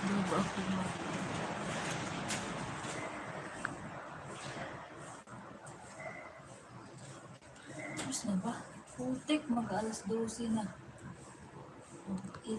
Bago ako Tapos na ba? Putik, mag-alas 12 na. Okay.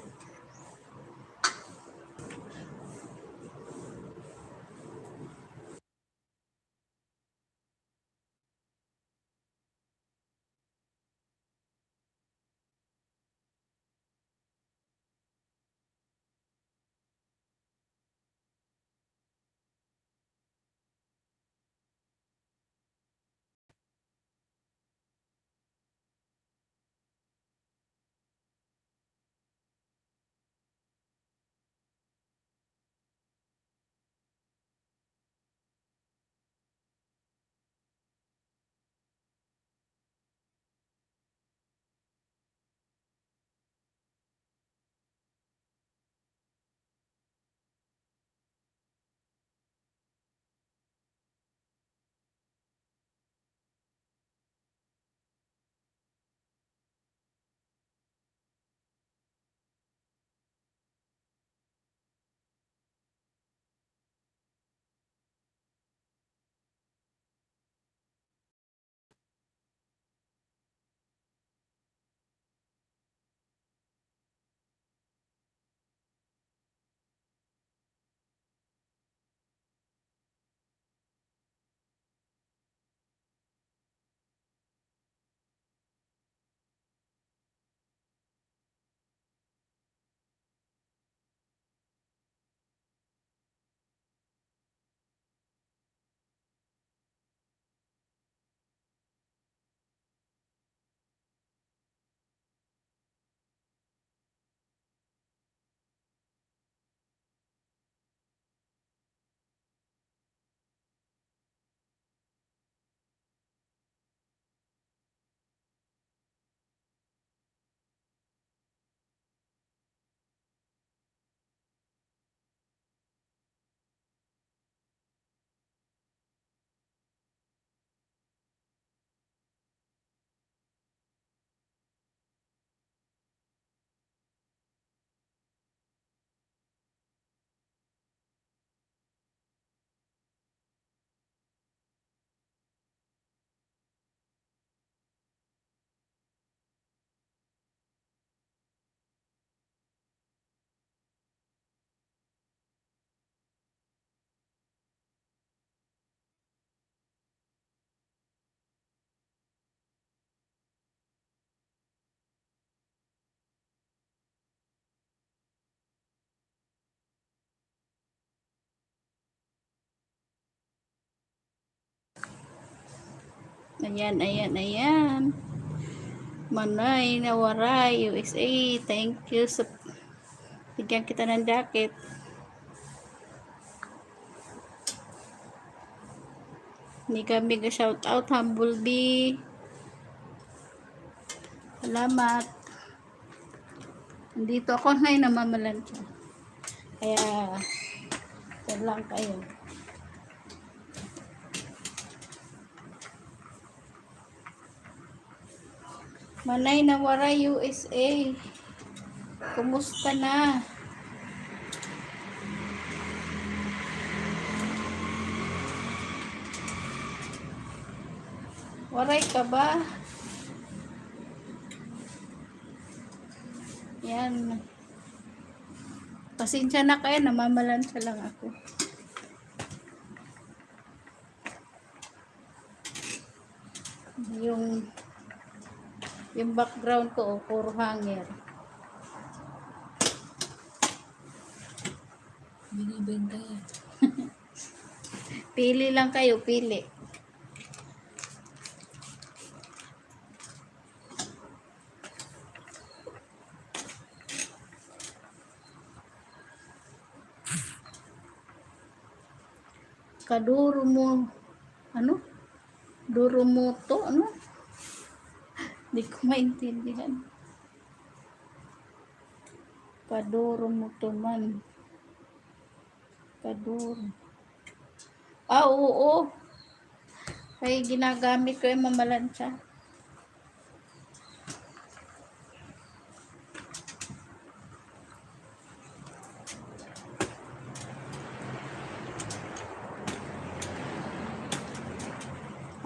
Ayan, ayan, ayan. Manay Nawaray, USA. Thank you sa bigyan kita ng jacket. Hindi kami ga-shout out, Humblebee. Salamat. Andito ako ngayon namamalansya. Kaya, yan lang kayo. Manay Nawaray, USA. Kumusta na? Waray ka ba? Yan. Pasensya na kayo, namamalansya lang ako. Yung background ko, puro hanger. binibenta yan. Pili lang kayo, pili. Kaduro mo, ano? Duro mo to, ano? Hindi ko maintindihan. Kaduro mo to man. Kaduro. Ah, oo. Kaya ginagamit ko yung mamalansya.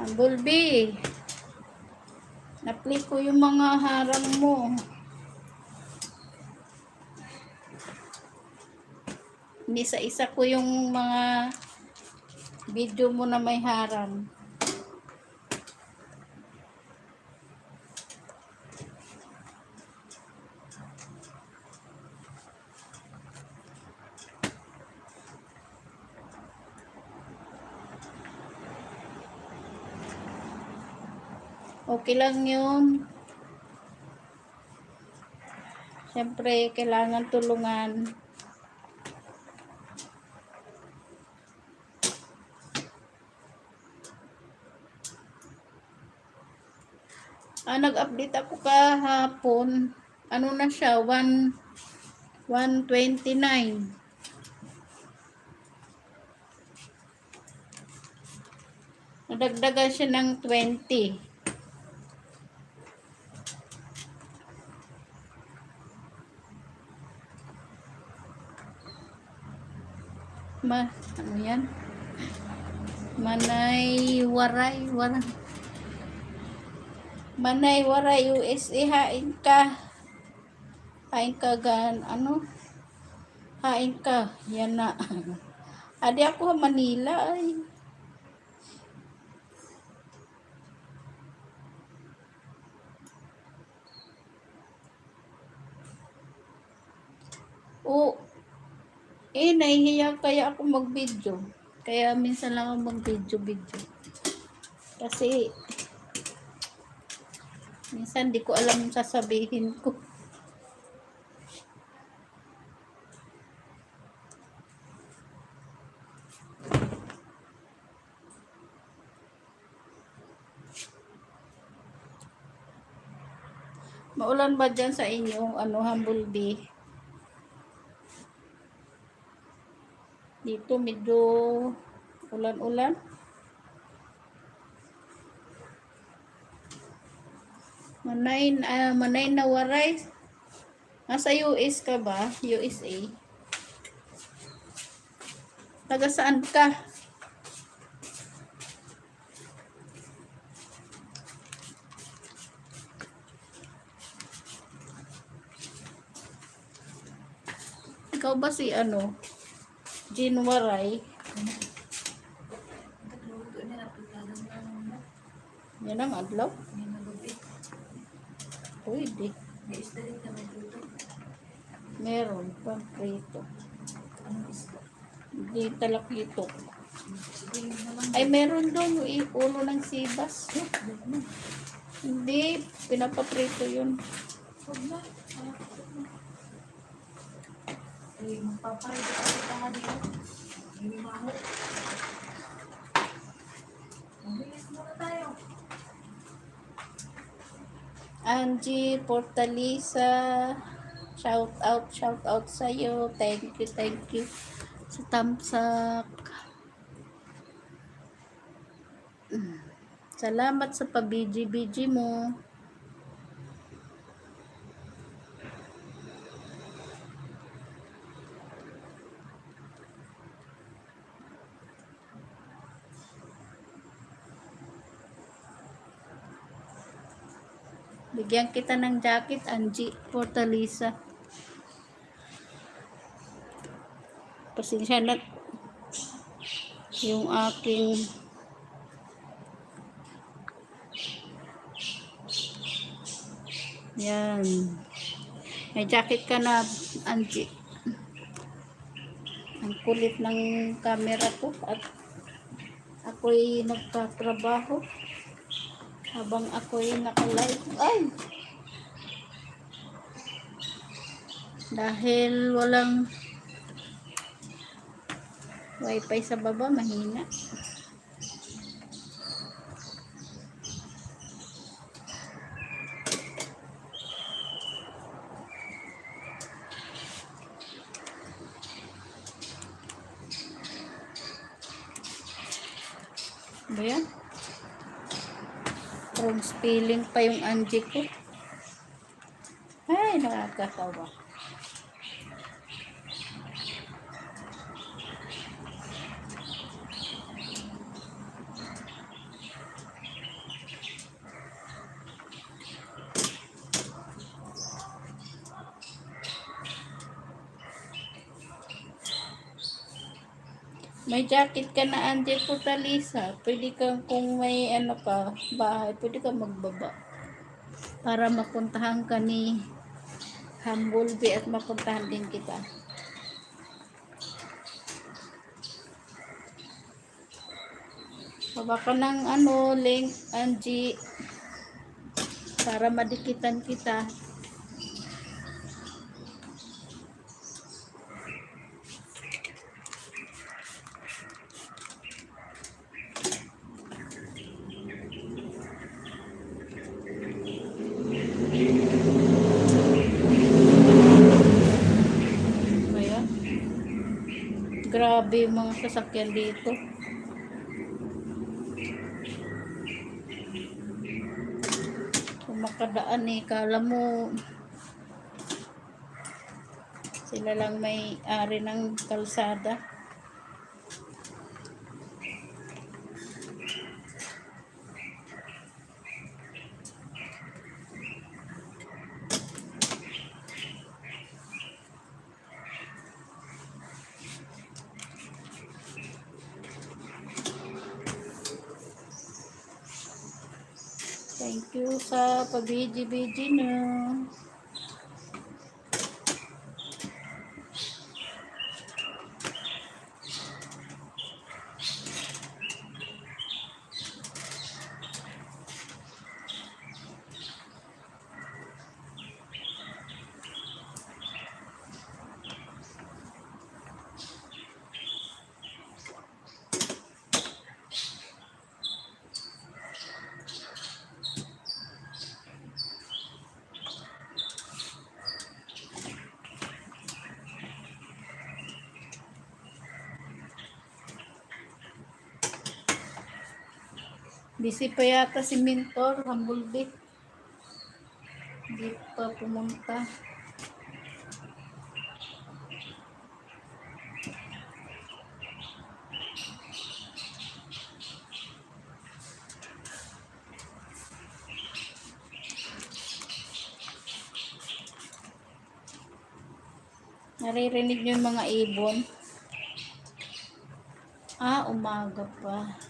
Bumblebee. Na-play ko yung mga harang mo. Isa-isa ko yung mga video mo na may harang. Okay lang yun. Siyempre, kailangan tulungan. Nag-update ako kahapon. Ano na siya? 129. Nadagdagan siya ng 20. Ano yan? Manay Waray USA, hain ka hain ka yan na. Adi ako Manila ay nahihiya kaya ako mag-video. Kaya minsan lang ako mag-video. Kasi minsan di ko alam yung sasabihin ko. Maulan ba dyan sa inyo? Humblebee? Dito medyo ulan-ulan. Manay na Waray. Nasa US ka ba? USA. Taga saan ka? Ikaw ba si Jean Waray? Yan ang adlaw? Pwede. Meron pang prito. Hindi talakito. Ay, meron doon yung ulo ng sibas. Hindi, pinapaprito yun. Magpaparito kasi ka dito. Hindi maho. Mabilis muna tayo. Angie Portalisa, shout out sa iyo. Thank you sa tamsak. Salamat sa pa-BG mo. Bigyan kita ng jacket, Angie Portalisa. Pasensya na yung aking yan. May jacket ka na, Angie. Ang kulit ng camera ko at ako'y nagtatrabaho habang ako'y naka-live. Ay! Dahil walang wifi sa baba, mahina. Ba yan? Wrong spelling pa yung Angie ko. Ay, nakakatawa. May jacket ka na Angie Fortaleza. Pwede kang kung may ano ka, bahay, pwede kang magbaba. Para mapuntahan ka ni Humblebee at mapuntahan din kita. Baba ka ng ano, link, Angie, para madikitan kita. Ayan. Grabe yung mga sasakyan dito. Kung makadaan eh, kala mo sila lang may ari ng kalsada. Thank you sa pabiji-biji na. Busy pa yata si Mentor, Humblebee. Hindi pa pumunta. Naririnig niyo yung mga ibon? Umaga pa.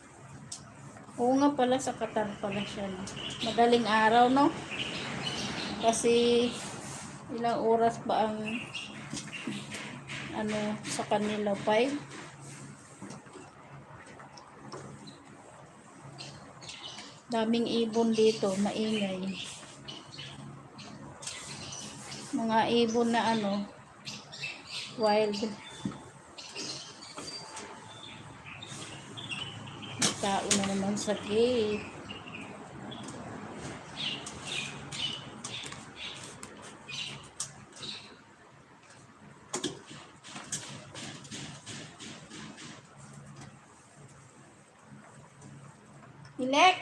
Oo nga pala, sa Qatar pala siya, no? Madaling araw, no? Kasi ilang oras ba ang ano sa kanila, 5? Daming ibon dito, maingay. Mga ibon na ano, wild. Tao na naman sa gate. Ilek!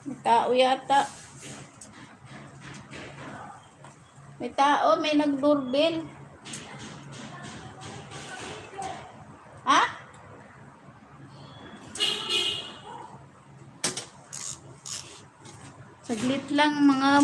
May tao yata. May tao, may nag-doorbell. Ha? Saglit lang mga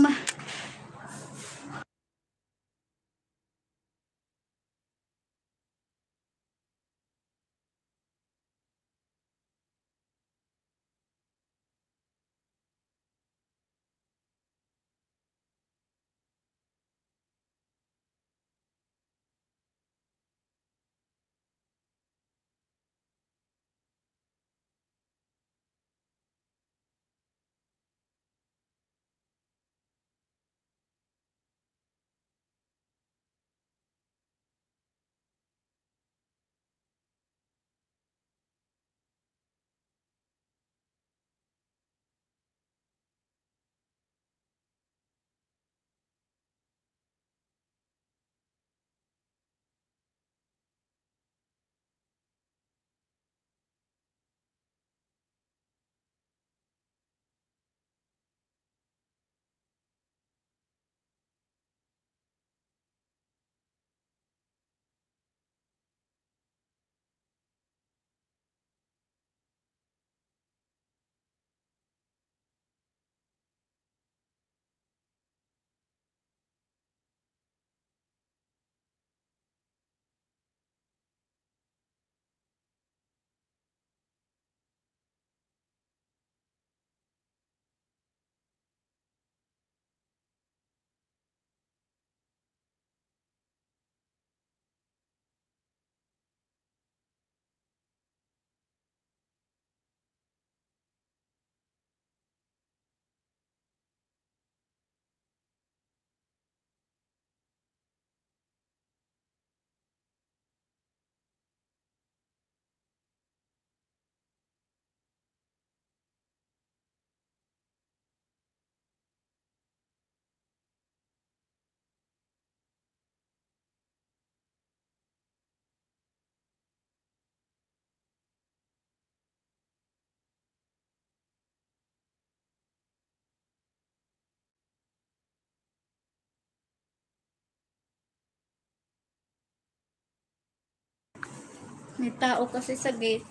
May tao kasi sa gate.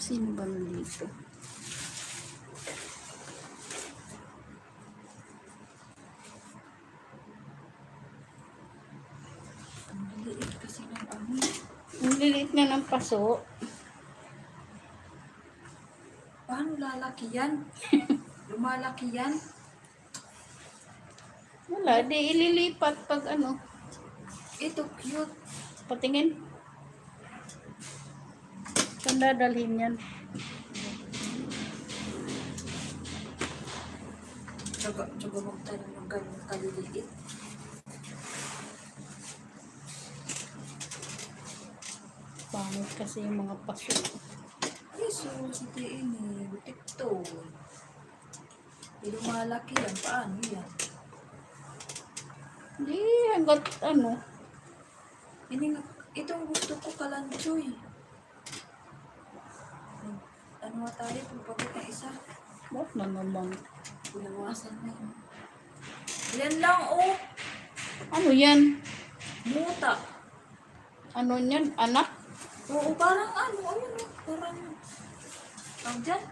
Sino ba nandito? Ang liit kasi ng ano. Ang liliit na ng paso. Paano lalaki yan? Lumalaki yan? Wala, di ililipat pag ano. Ito, cute. Patingin. Saan dadalhin yan? Tsaga magtanong ng ganun kaliliit. Pangit kasi yung mga paso. Ay, so, si Tiin eh. Butik to. Di lumalaki yan. Paano yan? Di, hanggat ano. Hindi nga, itong gusto ko kalanchoy. Ano nga tayo? Pagpagod ng isa. Bakit na naman? Pinawasan na yun. Yan lang, oh. Ano yan? Muta. Ano yan? Anak? Oo, parang ano, ayun, oh. Parang, ang dyan.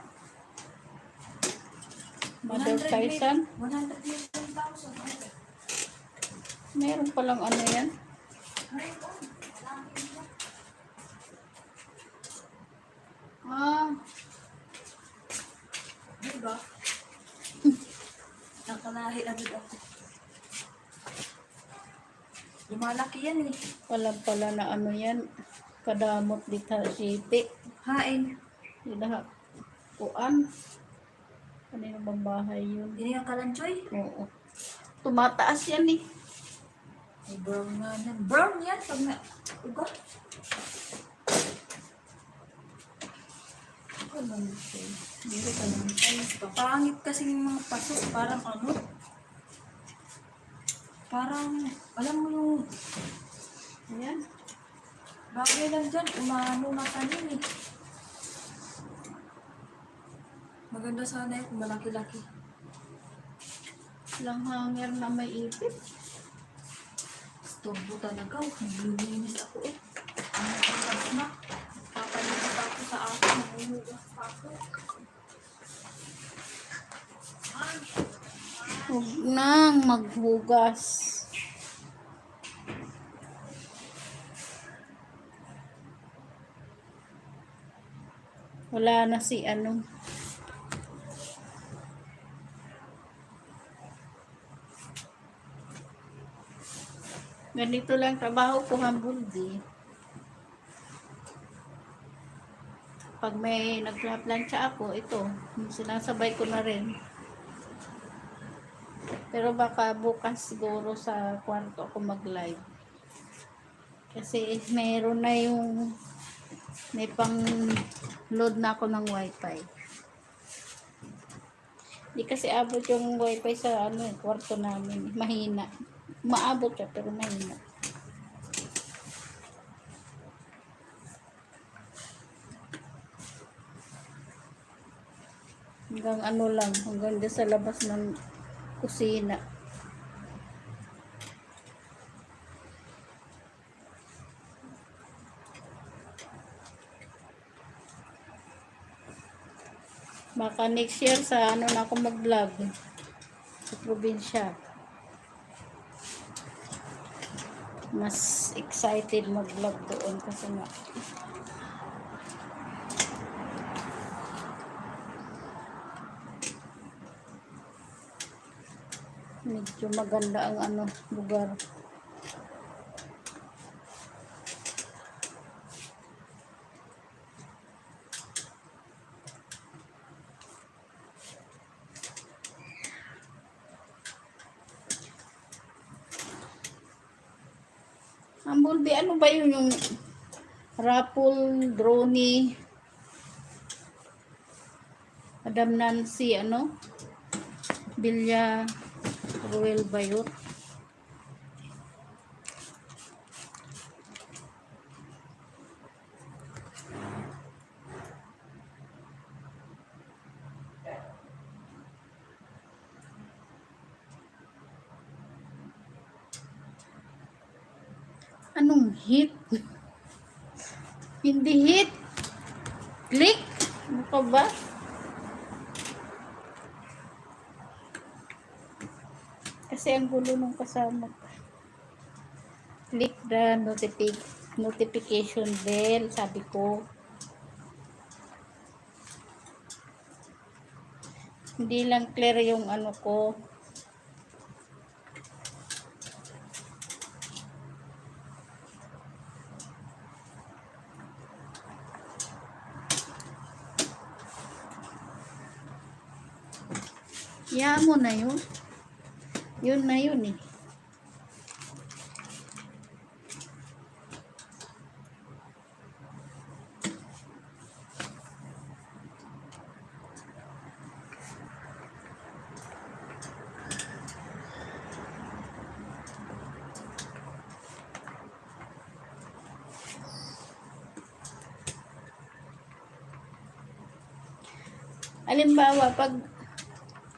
Mother Tyson? 100,000,000. Meron palang ano yan? Ah, Diba? Nakalahi agad ako. Lumalaki yan eh. walang pala na ano yan. Kadamot dito sa city. Hain. Hindi kuan. Kanino bang bahay yun? Hindi nga kalanchoy. Oo. Tumataas yan eh. Ay, brown nga yan. Brown yan pag na... Uga. Hindi ka naman. Ay, pangit kasi yung mga pasok. Parang ano? Parang, alam mo yung... Ayan. Bagay lang dyan. Umano na tanin eh. Maganda sana yun kung malaki-laki. Lang hanger na may ipit. Storbo talaga. Naglilinis ako eh. Ano ko na? Papalipat ako sa akin. Nahuhugas pa ako. Ay, Huwag nang maghugas. Wala na si ano. Ganito lang trabaho ko, Hambuldi. Pag may nagplansya ako, ito, sinasabay ko na rin. Pero baka bukas siguro sa kwarto ako mag-live. Kasi meron na yung may pang load na ako ng wifi. Di kasi abot yung wifi sa ano, kwarto namin. Mahina. Maabot siya pero mahina. Hanggang ano lang, hanggang dyan sa labas ng kusina. Baka next year sa ano na ako mag-vlog sa probinsya. Mas excited mag-vlog doon kasi nga medyo maganda ang ano lugar. Ang bulbi, ano ba yun yung Rapul, Drony, Madam Nancy, ano? Bilya, Ruel Bayot. Anong hit? Hindi hit. Click? Ano ka ba? Kasi ang gulo nung kasama ko. Click the notification bell, sabi ko. Hindi lang clear yung ano ko. Yan mo na yun. Yun na yun eh.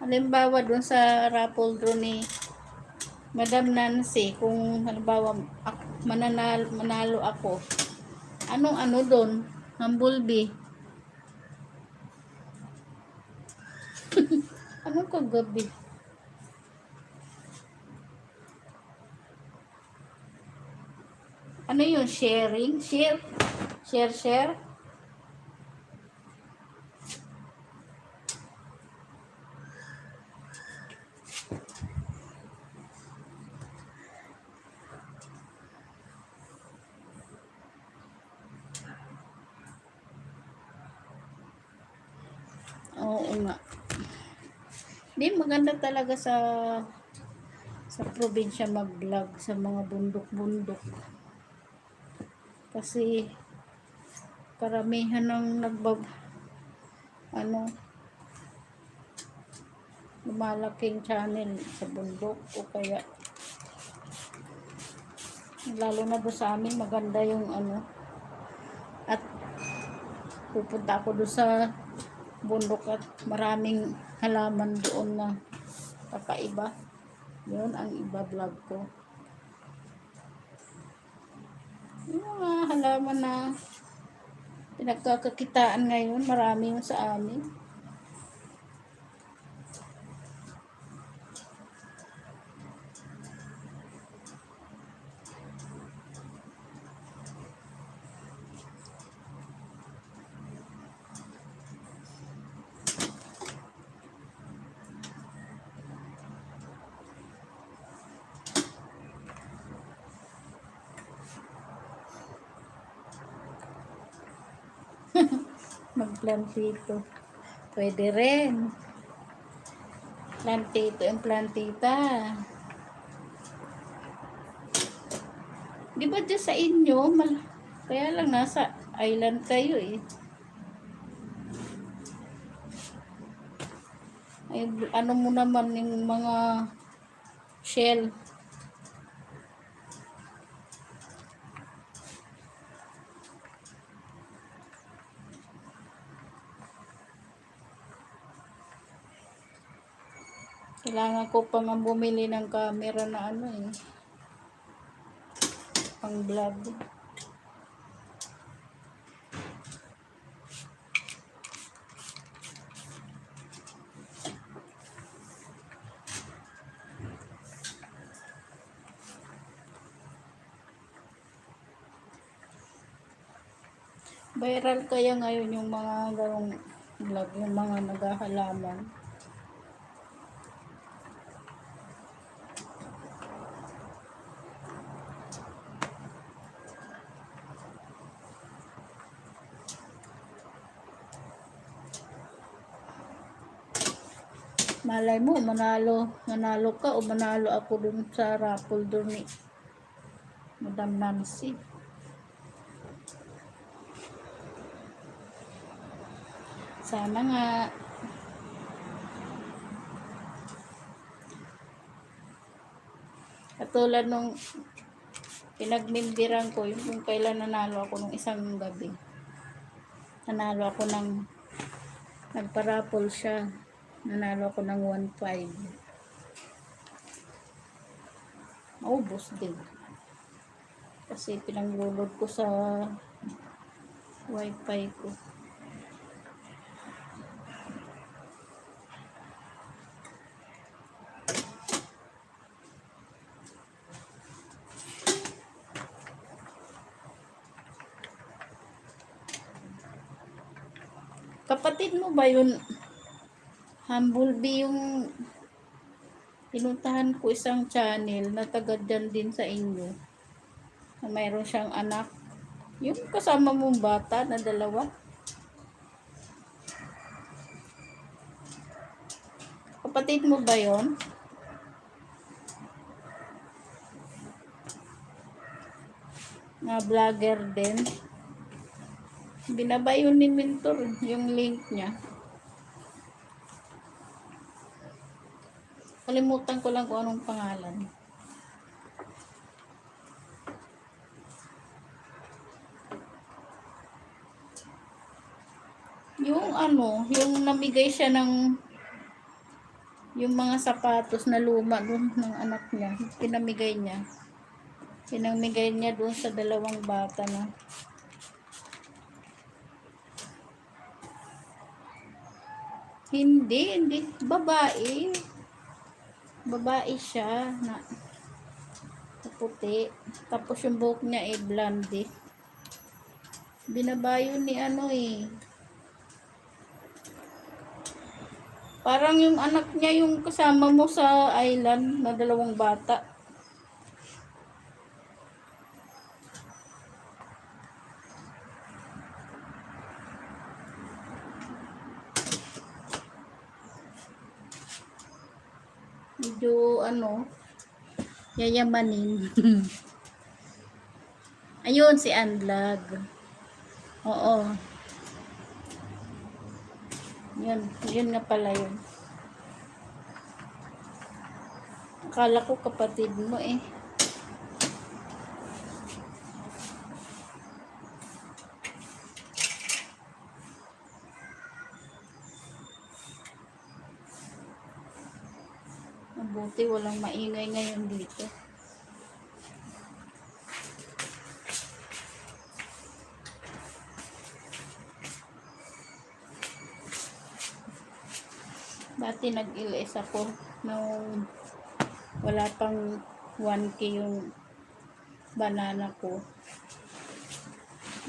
Halimbawa dun sa raffle draw ni Madam Nancy, kung halimbawa manalo ako, anong ano doon? Humblebee. Anong kagabi? Ano yun? Sharing? Share? Share? Oo nga. Di maganda talaga sa probinsya mag-vlog sa mga bundok-bundok. Kasi karamihan ng lumalaking channel sa bundok o kaya lalo na doon sa amin maganda yung at pupunta ako doon sa bundok at maraming halaman doon na kakaiba. Yun ang iba vlog ko. Yung mga halaman na pinagkakakitaan ngayon, marami yung sa amin. Magplantito. Pwede rin. Plantito yung plantita. Di ba dyan sa inyo, kaya lang nasa island kayo eh. Ay, ano mo naman yung mga shell. Kailangan ko pa nga bumili ng camera na pang vlog. Viral kaya ngayon yung mga ganong vlog, yung mga naghahalaman. Malay mo, manalo ka o manalo ako dun sa raffle dun ni Madam Nancy. Sana nga. Katulad nung pinagmimbiran ko, yung kung kailan nanalo ako nung isang gabi. Nanalo ako nagpa-raffle siya. Nanalo ako ng 1.5. Maubos din. Kasi pinag-load ko sa wifi ko. Kapatid mo ba yun? Humblebee yung pinuntahan ko isang channel na taga dyan din sa inyo. Na mayroon siyang anak. Yung kasama mong bata na dalawa. Kapatid mo ba yun? Na vlogger din. Binaba yun ni Mentor yung link niya. Kalimutan ko lang kung anong pangalan. Yung ano, yung namigay siya ng yung mga sapatos na luma dun ng anak niya. Pinamigay niya. Pinamigay niya dun sa dalawang bata na. Hindi. Babae. Babae siya na puti. Tapos yung buhok niya ay blonde. Binabayo ni ano eh. Parang yung anak niya yung kasama mo sa island na dalawang bata. Medyo ano, yayamanin. Ayun si Unvlog. Oo. Yun nga pala yun. Akala ko kapatid mo eh. Mabuti walang maingay ngayon dito. Dati nag-LS ako nung wala pang 1K yung banana ko.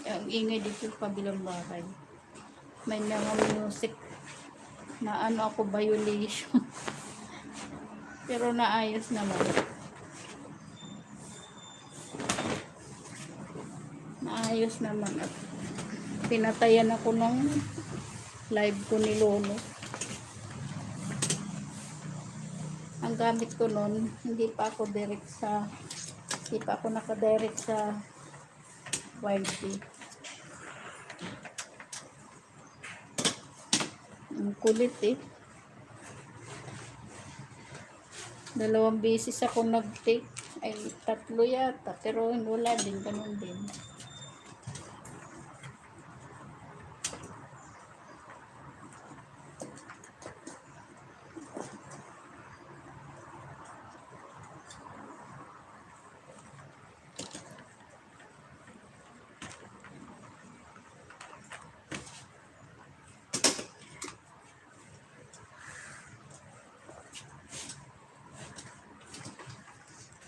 Ang ingay dito sa kabilang bahay. May mga music na ano ako violation. Pero naayos naman. Naayos naman at pinatayan ako ng live ko ni Lolo. Ang gamit ko nun, hindi pa ako naka-direct sa YT. Ang kulit eh. 2 beses ako nag-take. Ay, 3 yata. Pero wala din. Ganun din.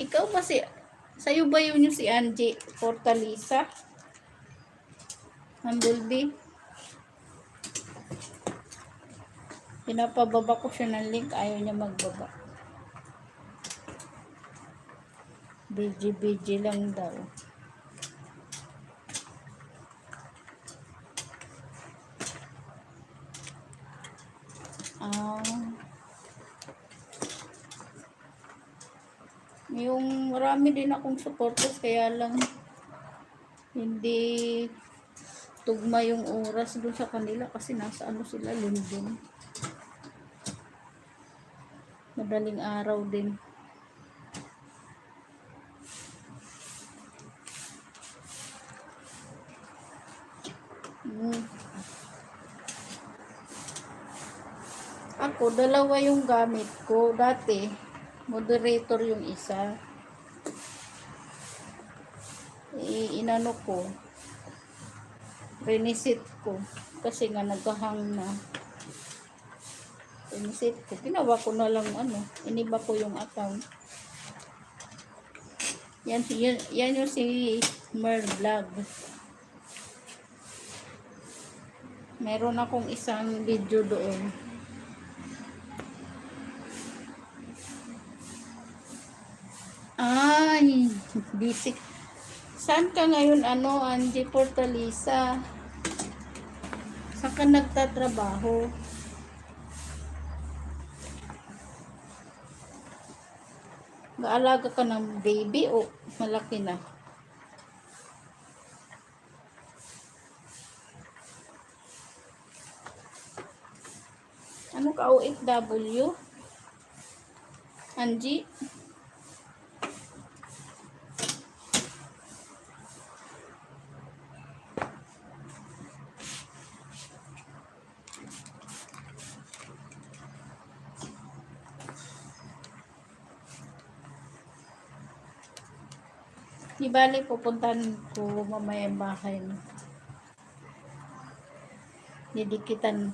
Ikaw ba sa'yo ba yun yung si Angie Fortaleza? Humblebee? Pinapababa ko siya ng link, ayaw niya magbaba. BG lang daw. Yung marami din akong supporters, kaya lang hindi tugma yung oras doon sa kanila kasi nasa ano sila, London. Madaling araw din. Ako, 2 yung gamit ko. Dati, moderator yung isa. inano ko, rinisit ko. Kasi nga nagkahang na. Rinisit ko. Ginawa ko na lang iniba ko yung account. Yan yung si Mer Vlog. Meron akong isang video doon. Ay, busy. Saan ka ngayon, Angie Portalisa? Saan ka nagtatrabaho? Gaalaga ka ng baby o malaki na? Ano ka, OFW? Angie? Di bali, pupuntahan ko mamaya ang bahay mo. Didikitan.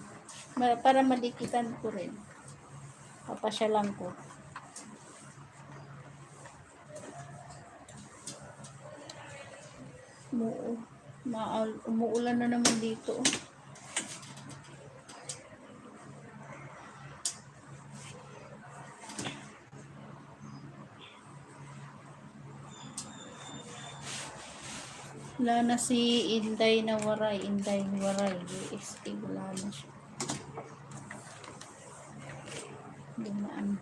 Para madikitan ko rin. Papasyalan ko. Umuulan na naman dito. Wala na si Inday na Waray. Inday Waray. UST. Wala na siya. Dumaan.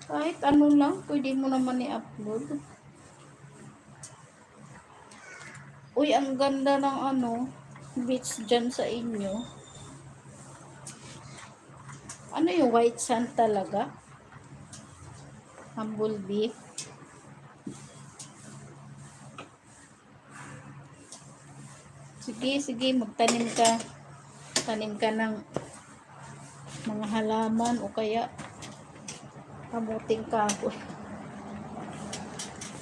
Kahit ano lang, pwede mo naman i-upload. Uy, ang ganda ng beach dyan sa inyo. Ano yung white sand talaga? Humblebee. Sige, magtanim ka. Tanim ka ng mga halaman o kaya kamuting kahoy.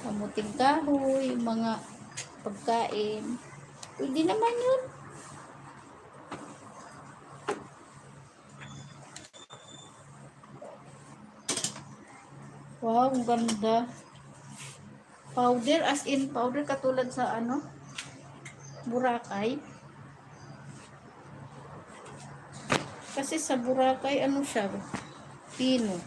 Kamuting kahoy, mga pagkain. Pwede naman yun. Wow, ang ganda. Powder, as in powder, katulad sa Boracay. Kasi sa Boracay, siya? Pino.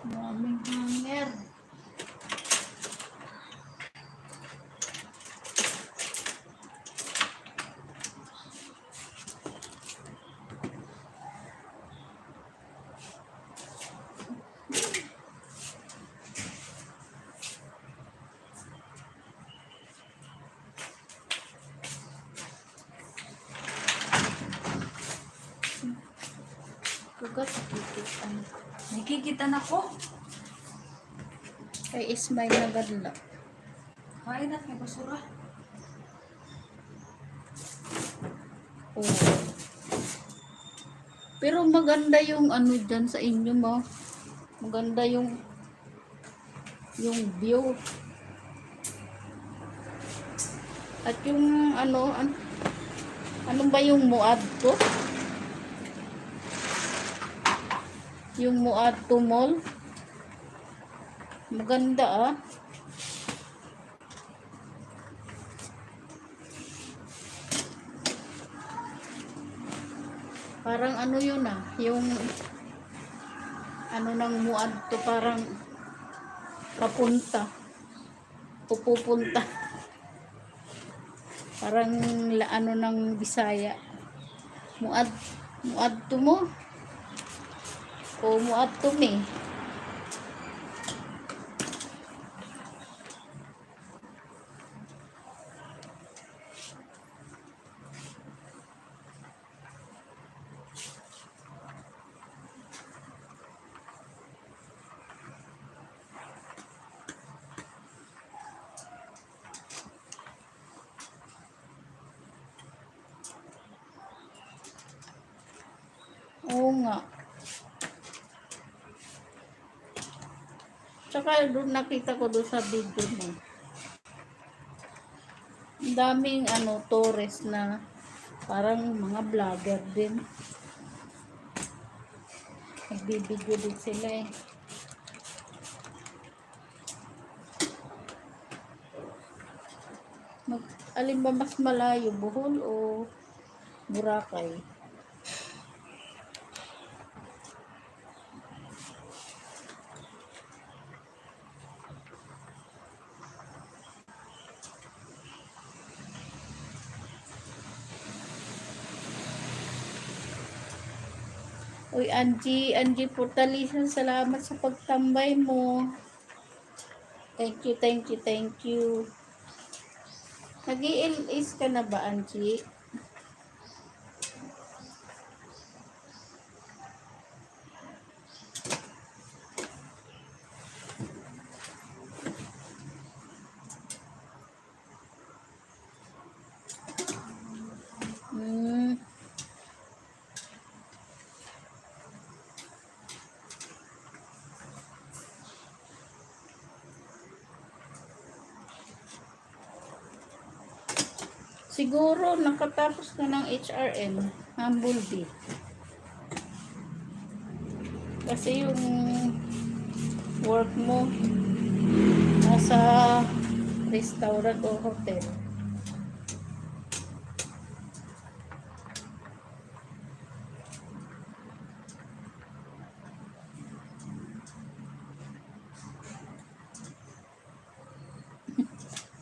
Maraming hanger. Kugat, nakikitan. Nakikitan ako. Kay Ismail na gadla. Kain at may basura. Oh. Pero maganda yung dyan sa inyo mo. Maganda yung view. At yung ano ba yung Muad to? Yung Muad to Mall. Maganda Parang yun yung ng Muad to, parang papunta. Pupunta. Parang ng Bisaya. Muad to mo. O Muad to me. Tsaka doon nakita ko doon sa video mo. Ang daming tourist na parang mga vlogger din. Nagbibideo din sila eh. Alin ba mas malayo, Bohol o Boracay? Uy, Angie Portalisa, salamat sa pagtambay mo. Thank you, thank you, thank you. Nag-i-LS ka na ba, Angie? Hmm. Siguro nakatapos ka ng HRM, Humblebee. Kasi yung work mo nasa restaurant o hotel.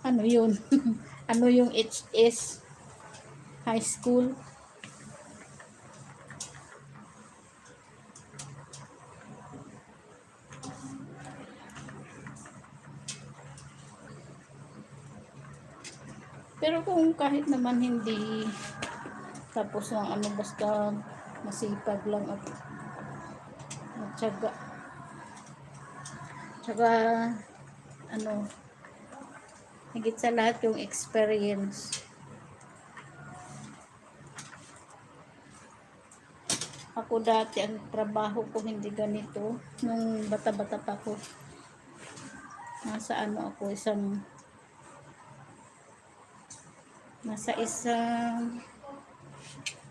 Ano yun? Ano yung HS high school? Pero kung kahit naman hindi tapos ng basta masipag lang at matyaga. Tsaka higit sa lahat yung experience. Ako dati, ang trabaho ko hindi ganito. Nung bata-bata pa ko, nasa isang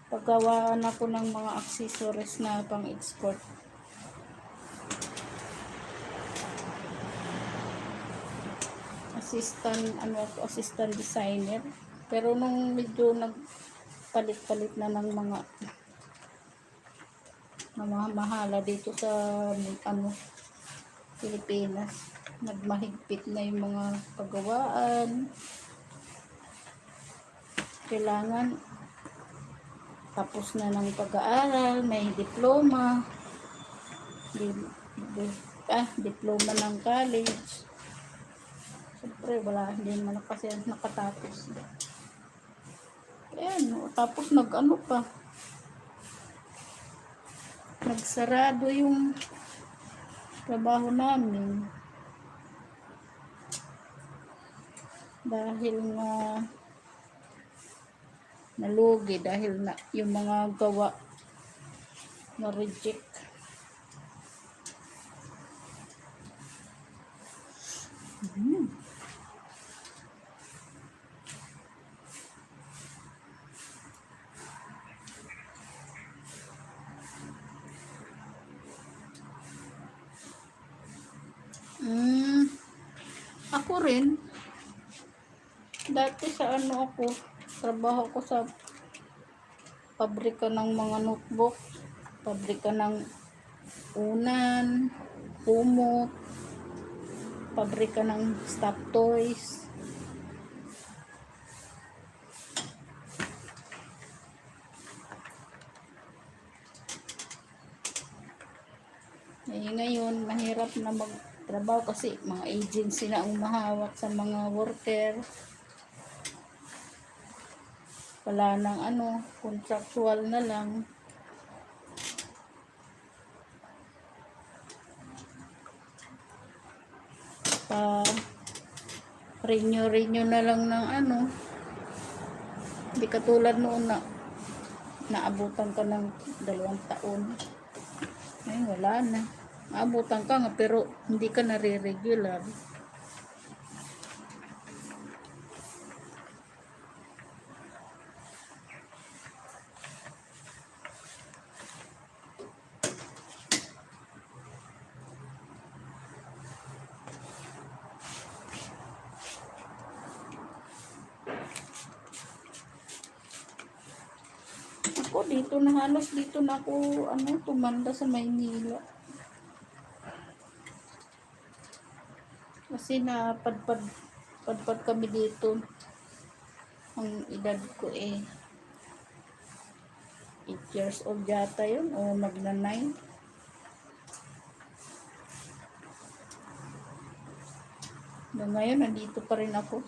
paggawa ako ng mga accessories na pang-export. Assistant designer. Pero nung medyo nagpalit-palit na ng mga mahala dito sa Pilipinas, nagmahigpit na yung mga paggawaan. Kailangan tapos na ng pag-aaral, may diploma, diploma ng college. Siyempre, hindi naman kasi nakatapos. Ayan, tapos nagsarado yung trabaho namin. Dahil nalugi, dahil yung mga gawa na-reject. Ako rin, dati sa trabaho ko sa pabrika ng mga notebook, pabrika ng unan, kumot, pabrika ng stop toys. Ngayon, mahirap na magtrabaho kasi mga agency na umahawak sa mga worker. Wala nang contractual na lang. Renew na lang ng hindi katulad noon na naabutan ka ng 2 taon. Ay, wala na. Abutan ka nga pero hindi ka nare-regular. Ako dito na halos dito na ako tumanda sa Maynila. Kasi padpad kami dito. Ang edad ko 8 years old yata yun o magna 9. Ngayon nandito pa rin ako.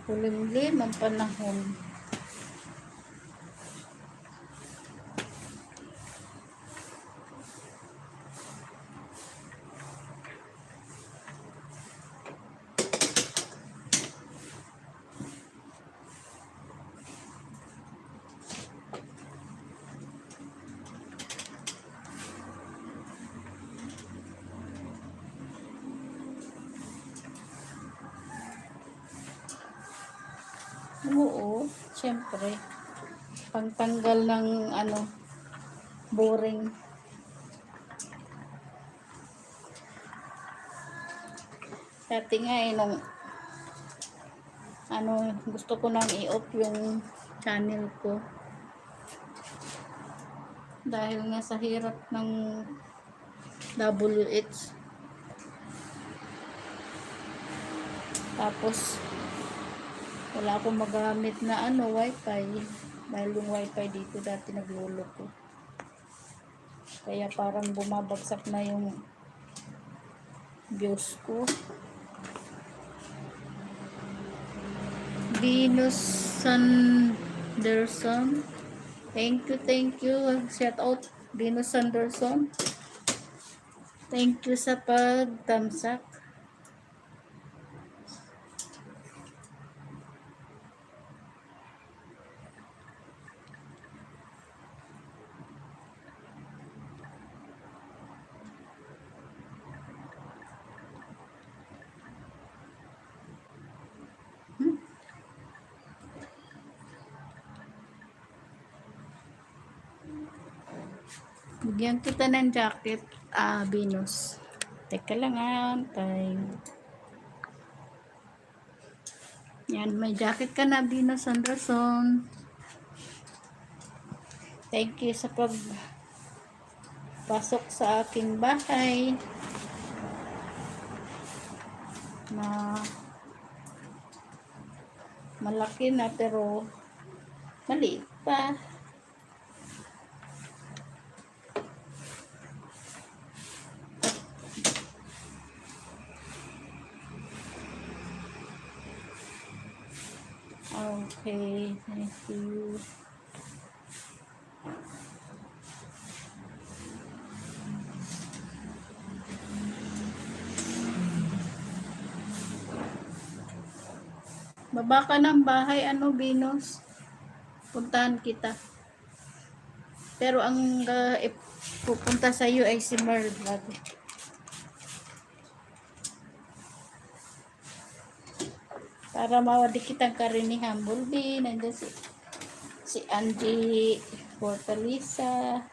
Kulimlim ang panahon. Oo, syempre. Pangtanggal ng boring. Dati nga nung gusto ko nang i-off yung channel ko. Dahil nga sa hirap ng WH. Tapos wala akong magamit na wifi. Dahil yung wifi dito dati naglulok ko. Kaya parang bumabagsak na yung views ko. Venus Sanderson. Thank you. Shout out Venus Sanderson. Thank you sa pag-tamsak. Bigyan kita ng jacket, Venus. Teka lang antay. Yan, may jacket ka na, Venus Anderson. Thank you sa pasok sa aking bahay. Na malaki na pero maliit pa. Okay, thank you. Baba ka ng bahay, Venus. Puntahan kita. Pero ang pupunta sa iyo ay si Merl Vlog. Para mawadikitan ka rin ni Humble Bee. Nandiyan si Angie Fortaleza.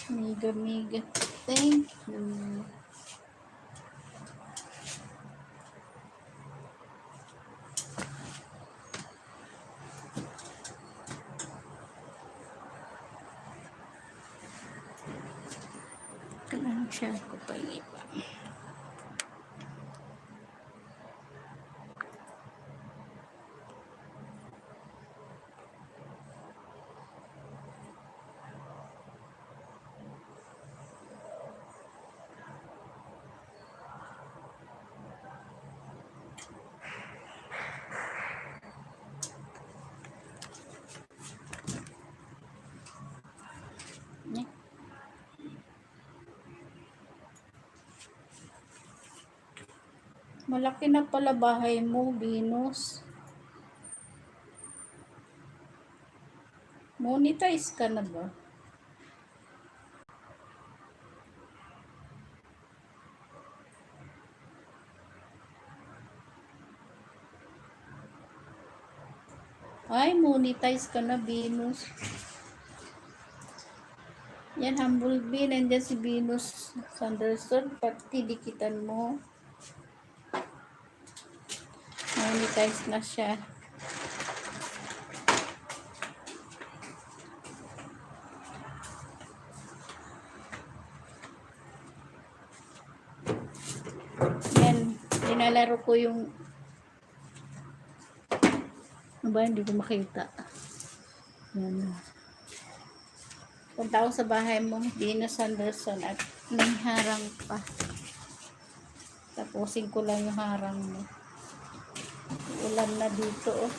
Miga, miga. Thank you. Kailangan share ko pa yung iba. Eh, malaki na pala bahay mo, Venus. Monetize ka na ba? Ay, monetize ka na, Venus. Yan, Humblebee. Nandiyan si Venus Sanderson. Pati dikitan mo. Monetize na siya. Yan, nilalaro ko yung ano ba, hindi ko makita. Yan. Punta ako sa bahay mo, Venus Anderson, at may harang pa. Tapusin ko lang yung harang mo. Ulan na dito, oh.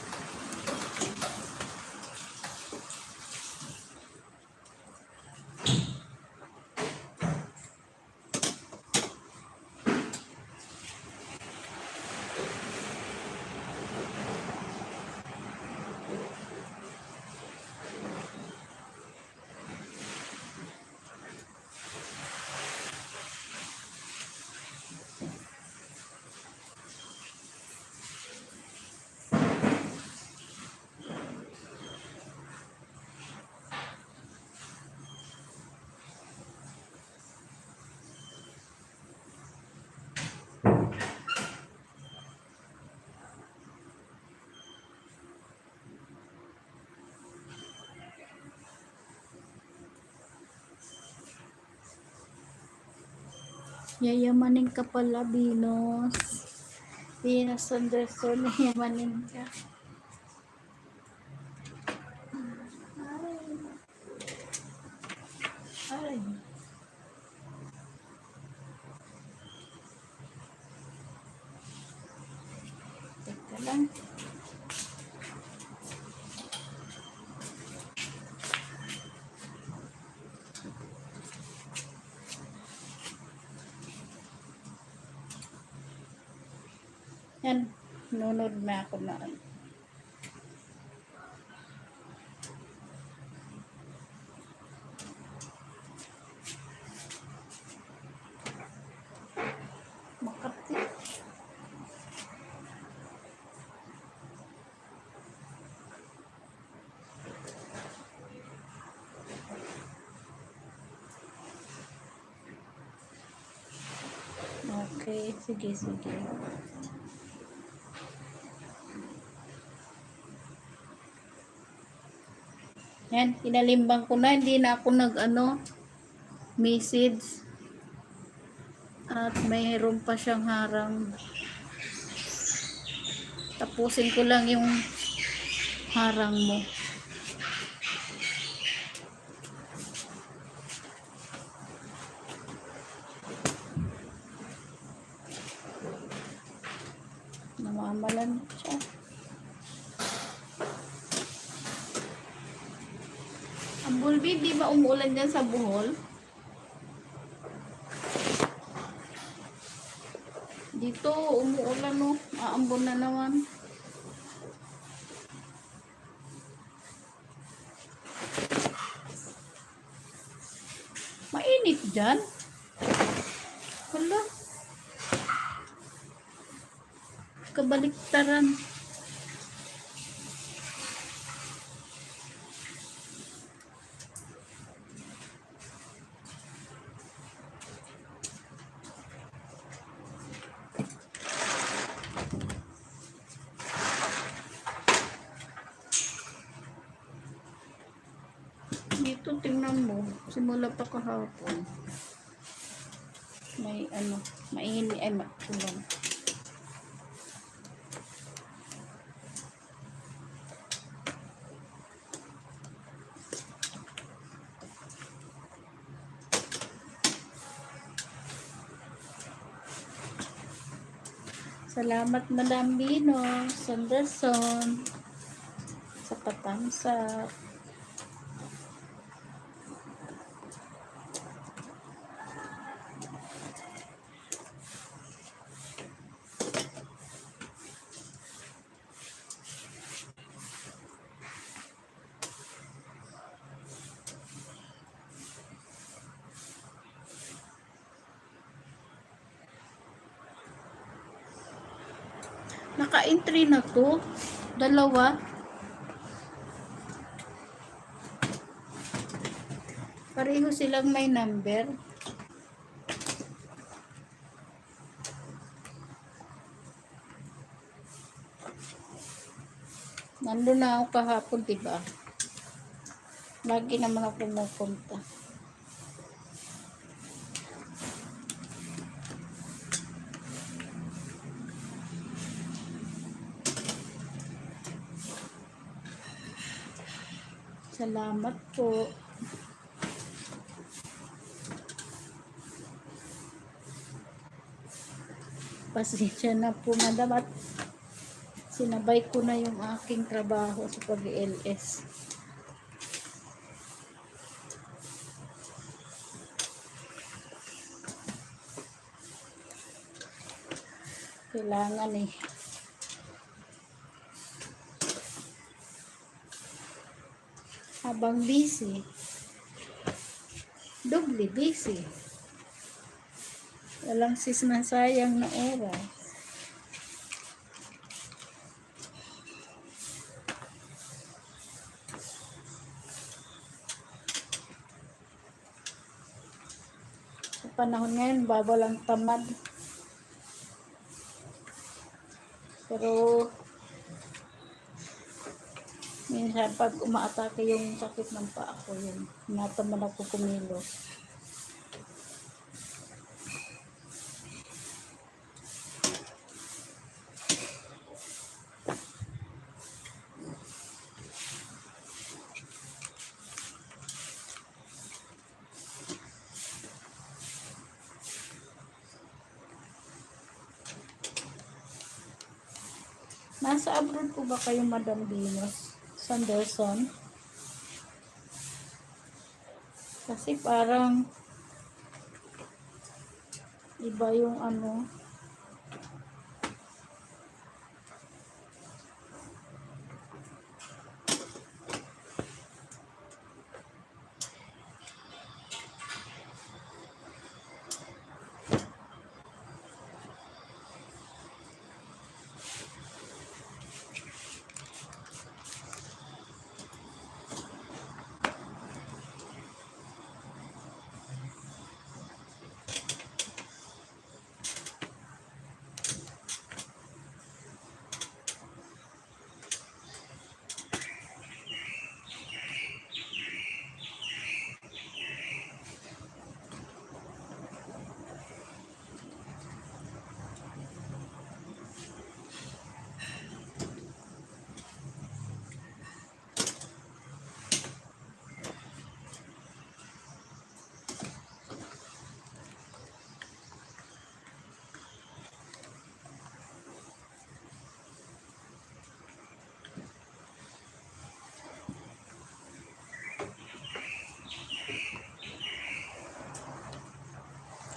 Yayamanin ka pala, Venus. Venus Anderson, yayamanin ka. Ay. Teka lang. Yan, nunod na ako na. Makati. Okay, sige, sige. Yan, inalimbang ko na, hindi na ako message. At mayroon pa siyang harang. Tapusin ko lang yung harang mo. Namamalan siya. Ang bulbi, di ba umuulan dyan sa Bohol? Dito, umuulan, no? Aambon na naman. Mainit dyan. Wala. Kabaliktaran. Dito tingnan mo, simula pa kahapon. May ano, mainit ay makulang. Salamat Madam Bino, Sanderson, sa patamsak. Naka-entry na to. Dalawa. Pareho silang may number. Nandun na ako kahapon, diba? Lagi naman ako pumupunta. Salamat po. Pasensya na po, madam, at sinabay ko na yung aking trabaho sa pag-LS. Kailangan eh. Habang busy, doble busy. Walang sismasayang na oras. Sa panahon ngayon, bawal ang tamad. Pero minsan pag umaatake yung sakit ng paa ko, yun, natamad ako kumilos. Nasa abroad po ba kayo, Madam Venus Sanderson? Kasi parang iba yung ano.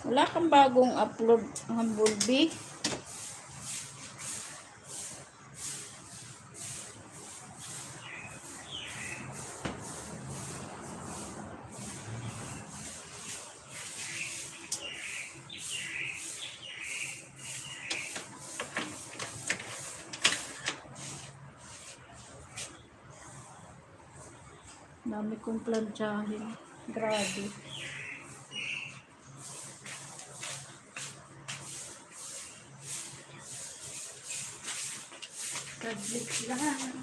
Wala kang bagong upload, Humblebee? Dami kong plantsahin. Grabe. Saglit lang.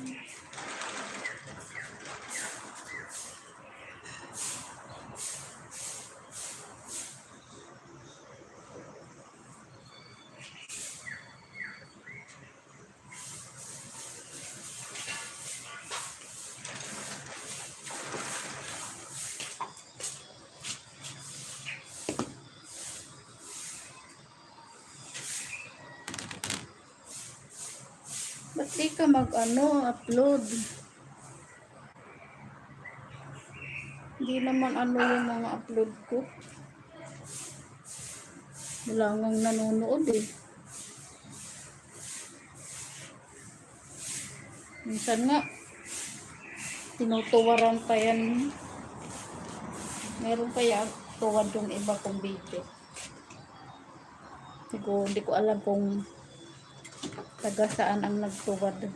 Di ka upload. Hindi naman yung mga upload ko. Wala ngang nanonood eh. Minsan nga, tinutuwaran pa yan. Meron kaya tuwad yung iba kong video. Siguro, hindi ko alam kung taga saan ang nagtuwad.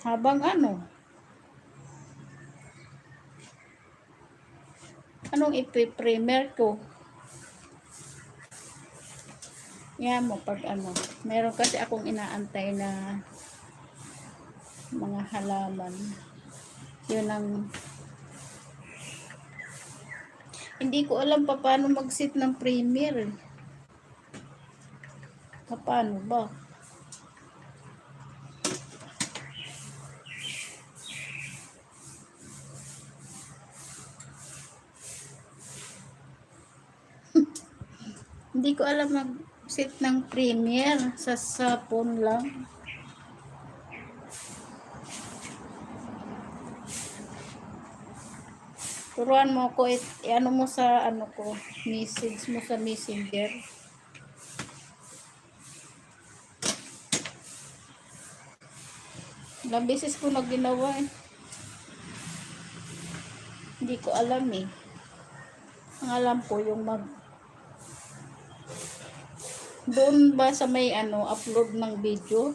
Habang anong ipi-primer ko? Yan mo pag meron kasi akong inaantay na mga halaman. Yun ang hindi ko alam paano mag-set ng primer. Paano ba? Hindi ko alam mag-set ng primer sa phone lang. Turuan mo ako mo sa ko, message mo sa Messenger. Ilang beses ko na ginawa eh. Hindi ko alam eh. Ang alam ko yung doon ba sa may upload ng video?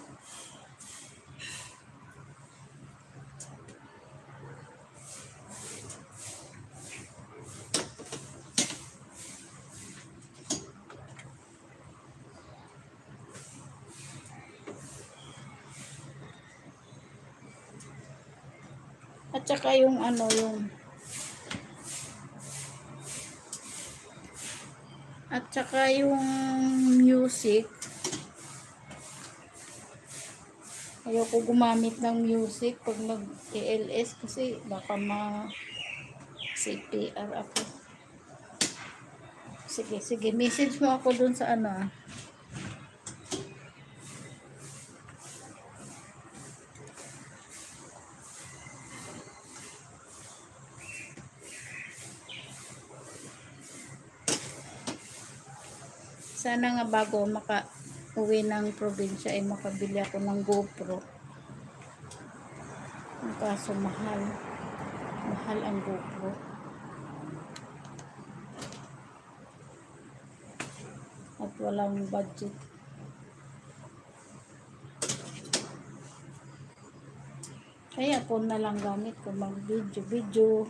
At saka yung at saka yung music. Ayoko gumamit ng music pag nag-ELS kasi baka CPR ako. Sige, message mo ako dun sa Sana nga bago uwi ng probinsya ay makabili ako ng GoPro. Ang kaso mahal ang GoPro. At walang budget. Kaya phone na lang gamit ko mag-video.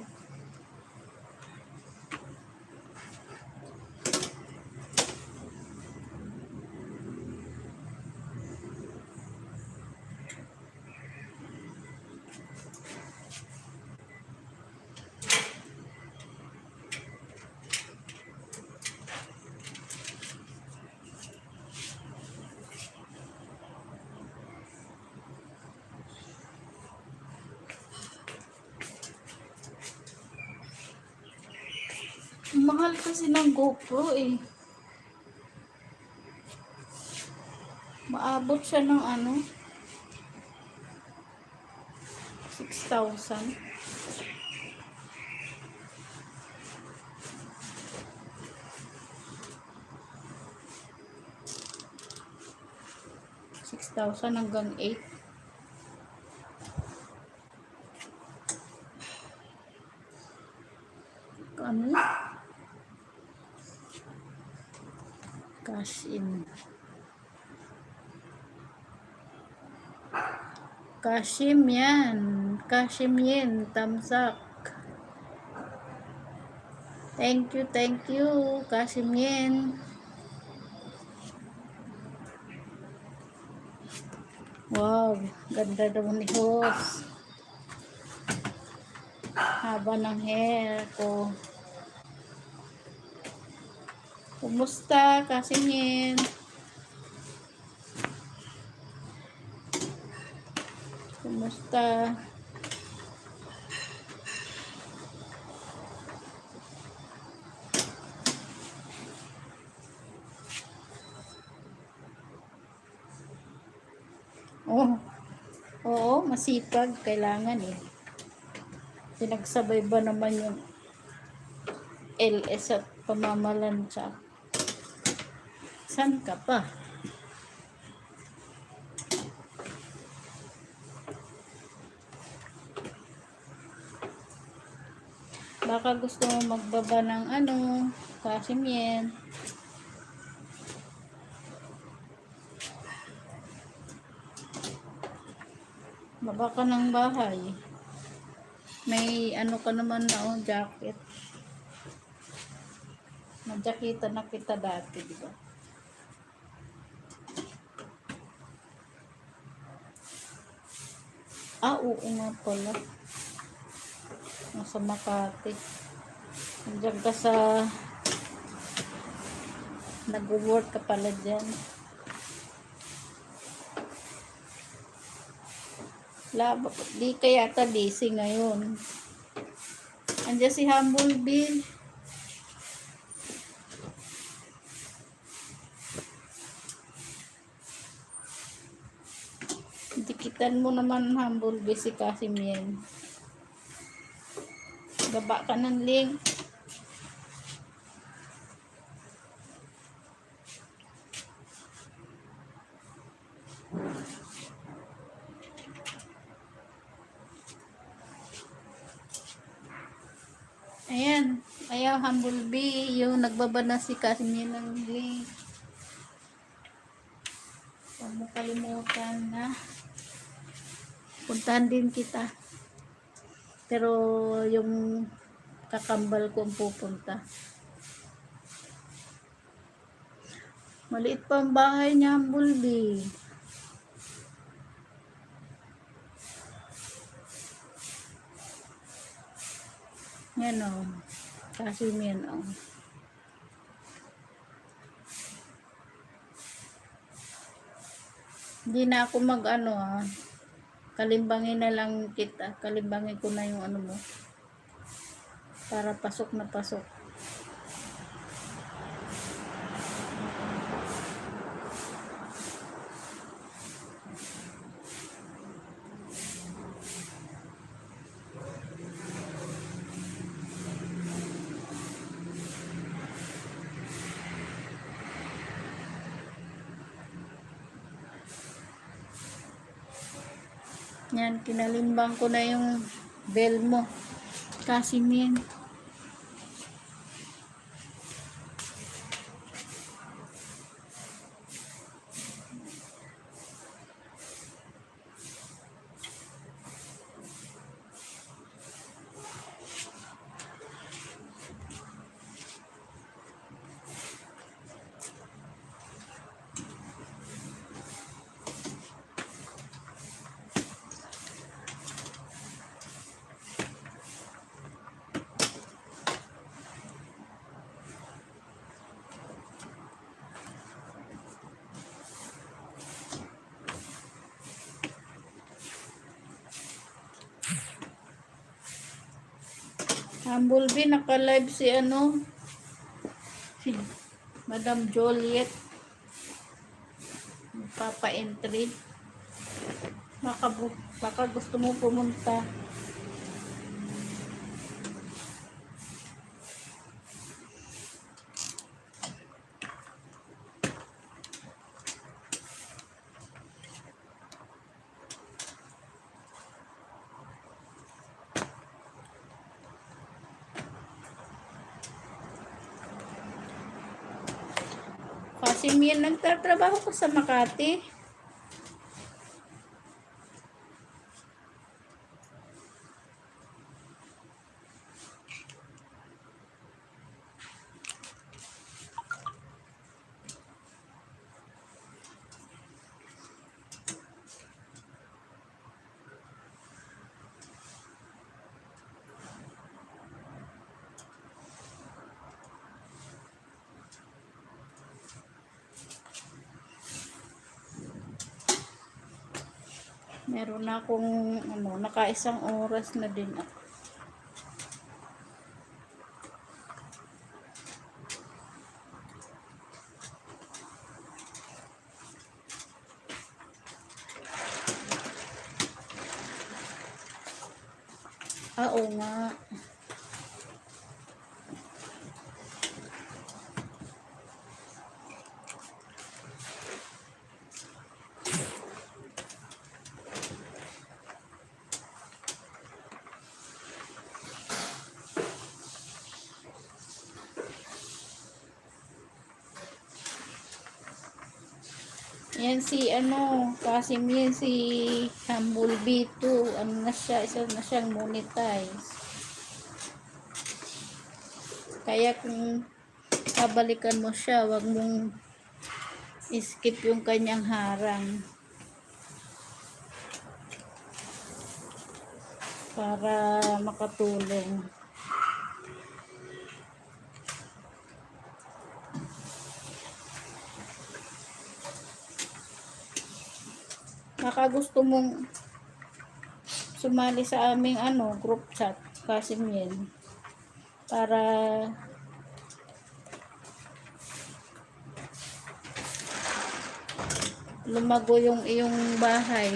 Mahal kasi ng GoPro eh. Maabot siya ng 6,000. Hanggang 8. Cash in. Kashim yan. Tamsak. Thank you. Kashim yan. Wow, ganda daw ni host. Haba ng hair ko. Kumusta, Kasingin? Kumusta? masipag. Kailangan eh. Pinagsabay ba naman yung LS at pamamalansya? San ka pa? Baka gusto mo magbaba ng ano, kasimyen. Baba ka ng bahay. May ano ka naman na oh, jacket. Nagyakita na kita dati, di ba? Oo nga pala. Nasa Makati. Nandiyan ka sa nag-work ka pala dyan. Di kaya yata busy ngayon. Andiyan si Humblebee. Dikitan mo naman Humblebee si Casimien. Baba ka ng link. Ayan. Ayaw Humblebee. Yung nagbaba na si Casimien ng link. Huwag mo kalimutan na puntahan din kita. Pero yung kakambal ko ang pupunta. Maliit pa ang bahay niya, Humblebee. Yan o. Casimien o. Hindi na ako mag-ano kalimbangin na lang kita. Kalimbangin ko na yung ano mo. Para pasok na pasok. Yan, kinalimbang ko na yung bell mo. Casimien. Humblebee, naka-live si si Madam Joliet. Papa-entry. Baka gusto mo pumunta. Casimien, nagtatrabaho ko sa Makati. Meron na akong naka-isang oras na din ako. Oo nga. Yan si Kasim yan si Humble B2. Ano na siya, isa na siyang monetize. Kaya kung babalikan mo siya, wag mong skip yung kanyang harang. Para makatulong. Baka gusto mong sumali sa aming group chat kasi yan para lumago yung iyong bahay.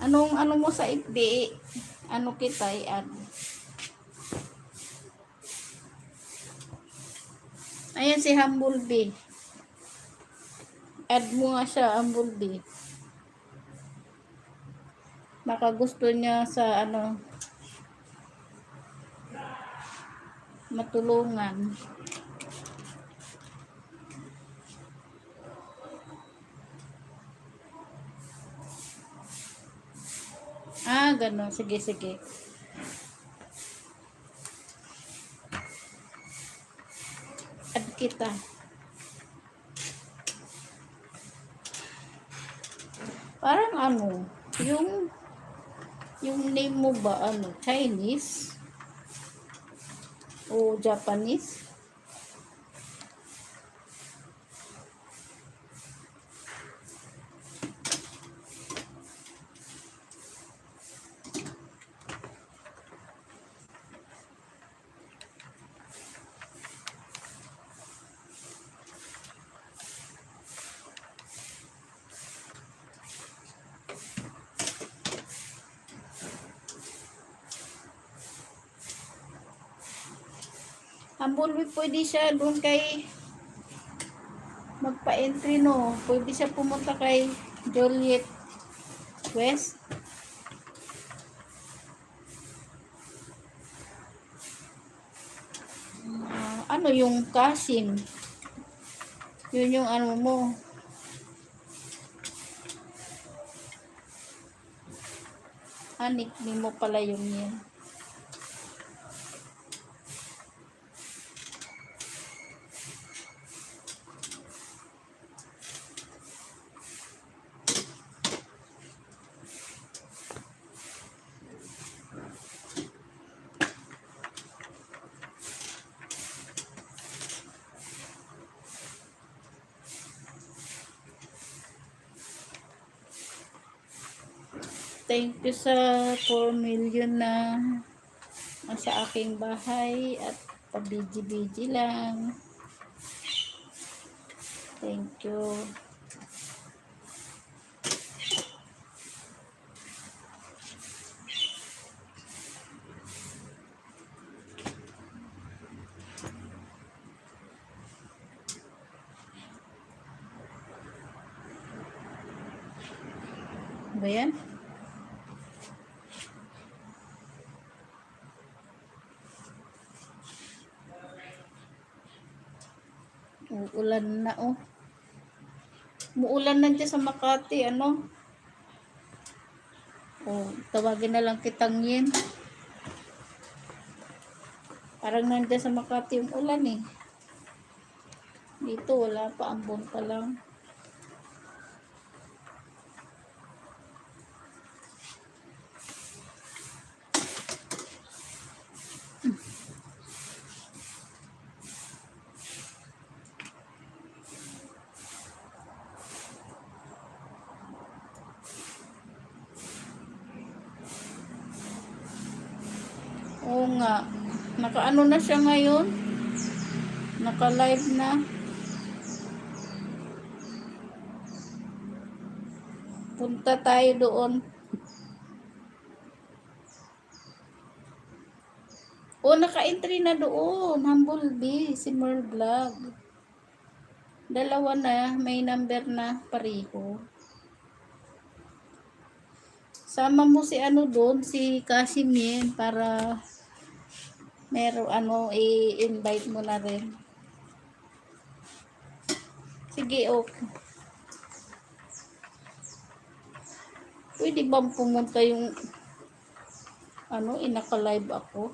Ano mo sa FB? Ano kita i-add? Ayan si Humble B. Add mo nga siya, Humble B. Baka gusto niya sa matulungan. Gano'n. Sige, sige. Add kita. Parang yung name mo ba, Chinese? O Japanese? Humble, pwede siya doon kay magpa-entry, no? Pwede siya pumunta kay Juliet West. Yung Kasim. Yun yung mo. Nickname mo pala yung yan. Thank you sa 4 million na sa aking bahay at pabiji-biji lang. Thank you. Ba yan? Uulan na, oh. Muulan na dyan sa Makati, tawagin na lang kitang yin. Parang nandiyan sa Makati yung ulan, eh. Dito, wala pa. Ambon pa lang. Oo nga. Naka-ano na siya ngayon? Naka-live na. Punta tayo doon. O, naka-entry na doon. Humblebee, si Merl Vlog. Dalawa na, may number na pareho. Sama mo si ano doon, si Casimien, para i-invite mo na rin. Sige, okay. Pwede bang pumunta yung inaka-live ako?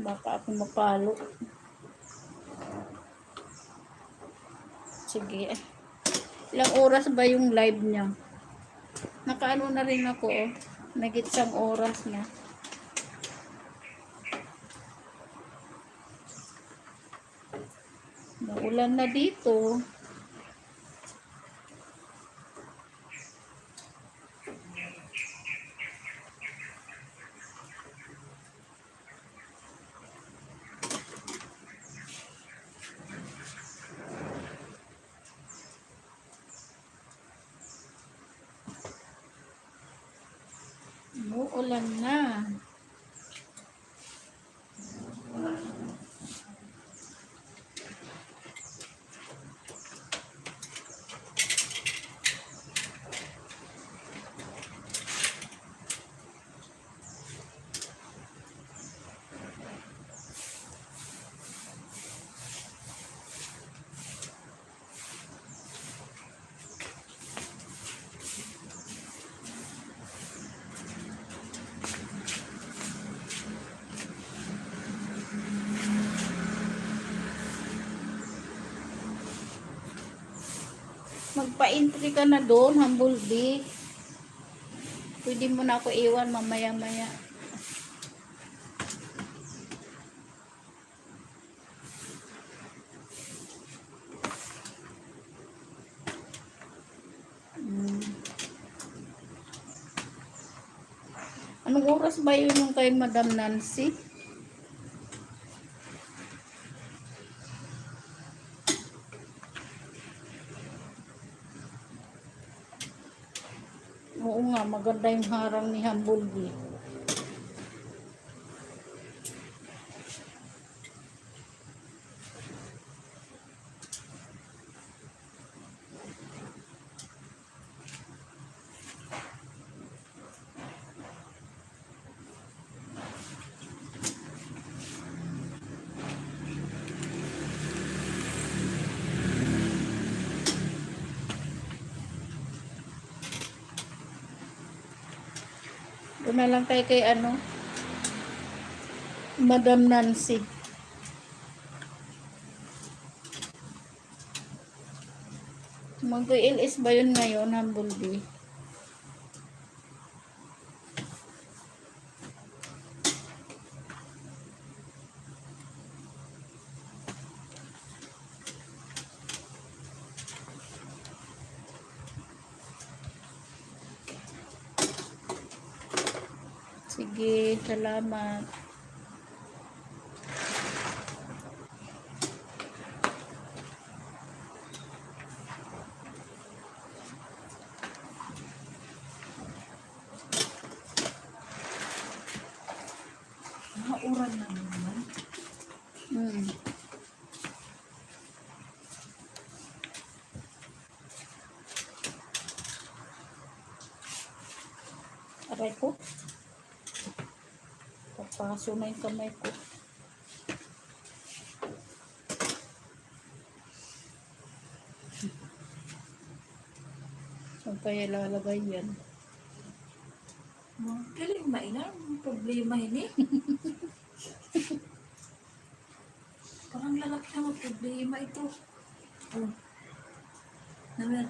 Baka ako mapalo. Sige. Ilang oras ba yung live niya? Nakaano na rin ako, oh. Nag-isang oras na. Naulan na dito. Uulan na. Magpa-entry ka na doon, Humblebee. Pwede mo na ako iwan mamaya-maya. Anong oras ba yun yung kay Madam Nancy? Oo nga, maganda yung harang ni Humblebee. Doon na lang tayo kay Madam Nancy. Mag-LS ba yun ngayon, Humblebee? Sige, salamat. Uran na naman. Aray ko. Papaso na yung kamay ko. Saan pa ilalagay yan? Galing mainam. Problema yun eh. Parang lalaki na problema ito. Oh. Namer.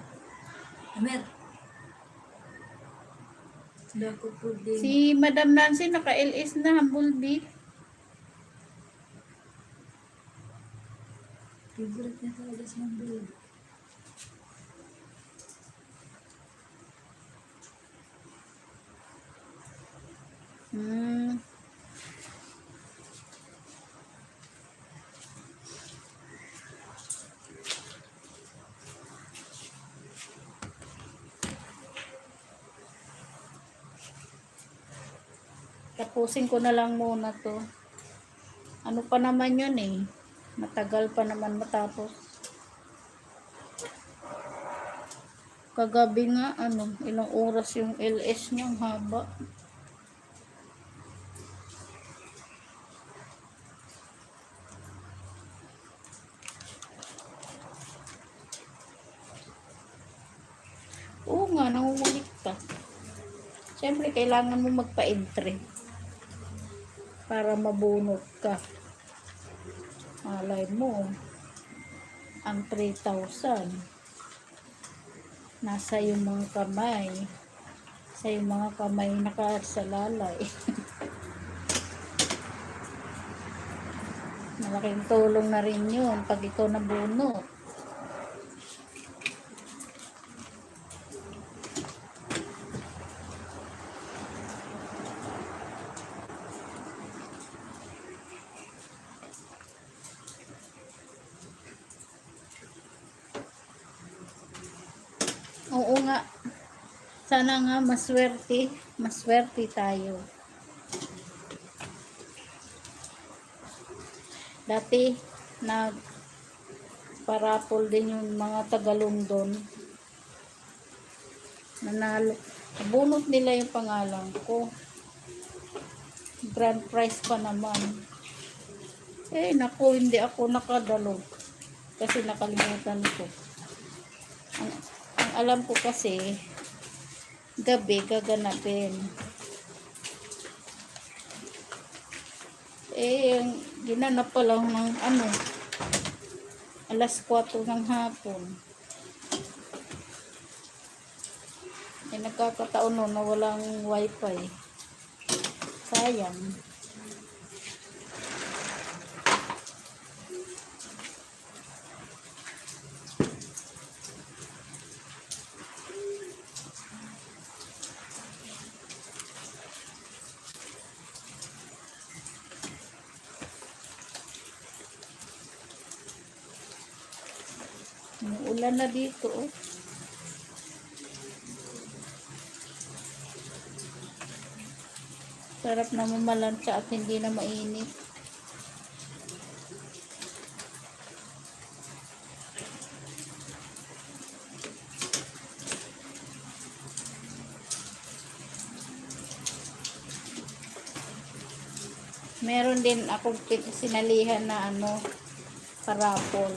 Hindi ako problema. Si Madam Nancy naka-LS na, Humblebee. Favorite niya talaga si Humblebee. Tapusin ko na lang muna to. Ano pa naman yun eh. Matagal pa naman matapos. Kagabi nga, ilang oras yung LS niya, ang haba. Oo nga, nangungulik ka. Siyempre, kailangan mo magpa-entry para mabunot ka. Malay mo, ang 3,000 nasa yung mga kamay. Sa yung mga kamay nakasalalay. Malaking tulong na rin yun pag ikaw nabunot. Oo nga. Sana nga maswerte tayo. Dati, parapol din yung mga taga-London. Nanalo. Bunot nila yung pangalan ko. Grand prize pa naman. Naku, hindi ako nakadalo. Kasi nakalimutan ko. Ang alam ko kasi, gabi gaganapin. Ginanap pa lang ng alas 4 ng hapon. Nagkakataon nun na walang wifi. Sayang. Ulan na dito, oh. Sarap na mamalansya at hindi na mainit. Meron din akong sinalihan na parapol.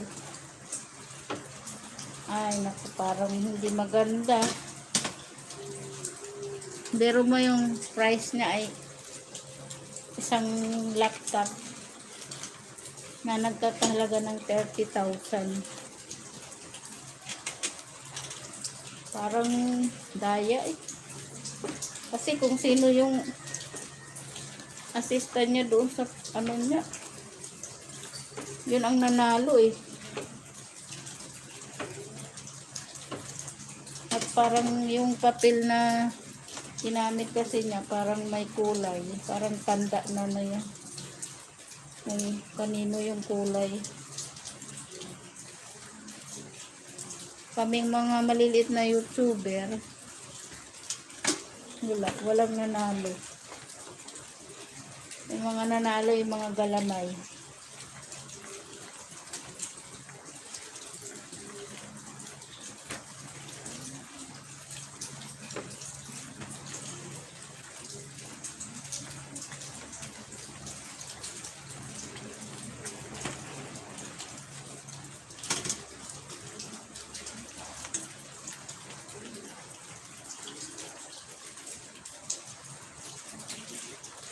Ay, naku, parang hindi maganda. Pero mo yung price niya ay isang laptop na nagtatahalaga ng 30,000. Parang daya eh. Kasi kung sino yung assistant niya doon sa niya, yun ang nanalo eh. At parang yung papel na ginamit kasi niya, parang may kulay. Parang tanda na yan. Kung kanino yung kulay. Kaming mga maliliit na YouTuber, walang nanalo. Yung mga nanalo, yung mga galamay.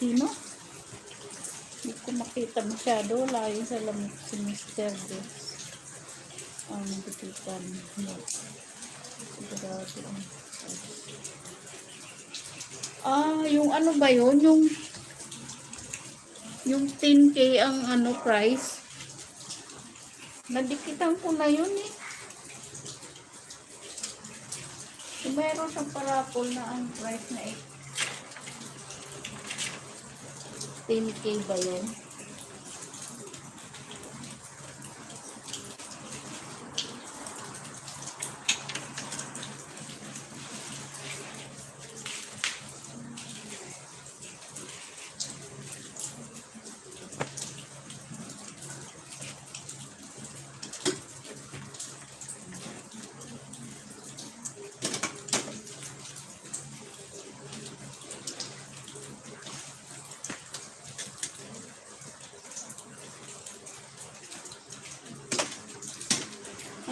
Sino? Hindi ko makita masyado. Layo sa lamit si Mr. Des. Ang butikan mo. Yung ano ba yun? Yung 10K ang price. Nadikitan ko na yun eh. Mayroon siyang parapol na ang price na 10K ba yun?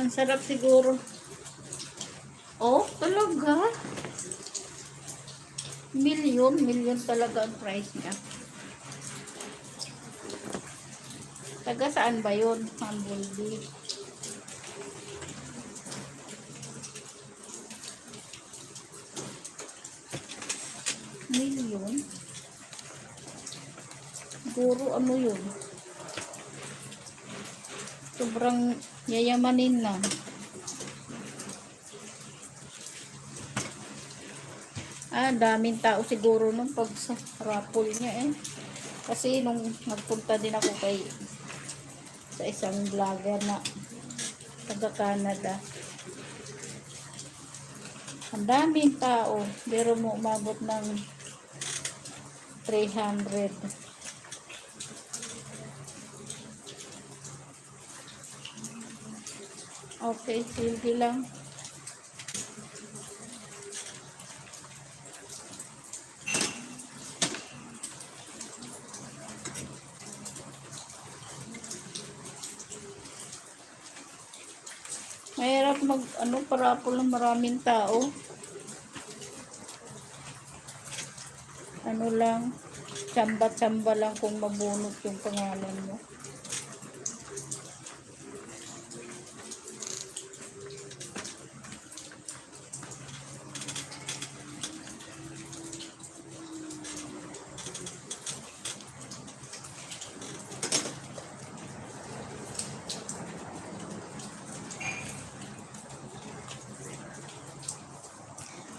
Ang sarap siguro. Oh, talaga? Million talaga ang price niya. Taga saan ba yun? Humblebee. Million? Siguro ano yun? Sobrang yayamanin na. Daming tao siguro nung pag sa raffle niya eh. Kasi nung nagpunta din ako sa isang vlogger na taga Canada. Ang daming tao. Pero mo umabot ng 300. Okay, sige lang. Mahirap parapol ng maraming tao. Ano lang, tsamba-tsamba lang kung mabunot yung pangalan mo.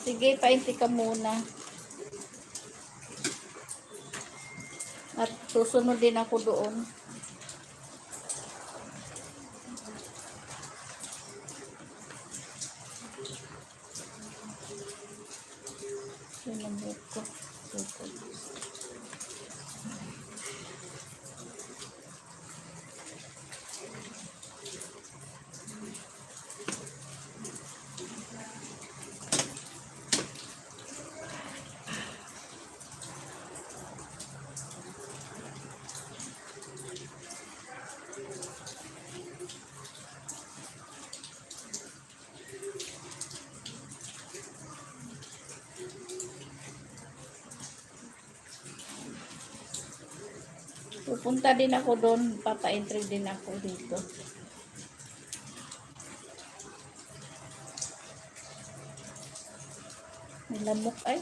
Sige, painti ka muna. At susunod din ako doon. Sinabot ko. Pupunta din ako doon, papa-entry din ako dito. Nilamok ay.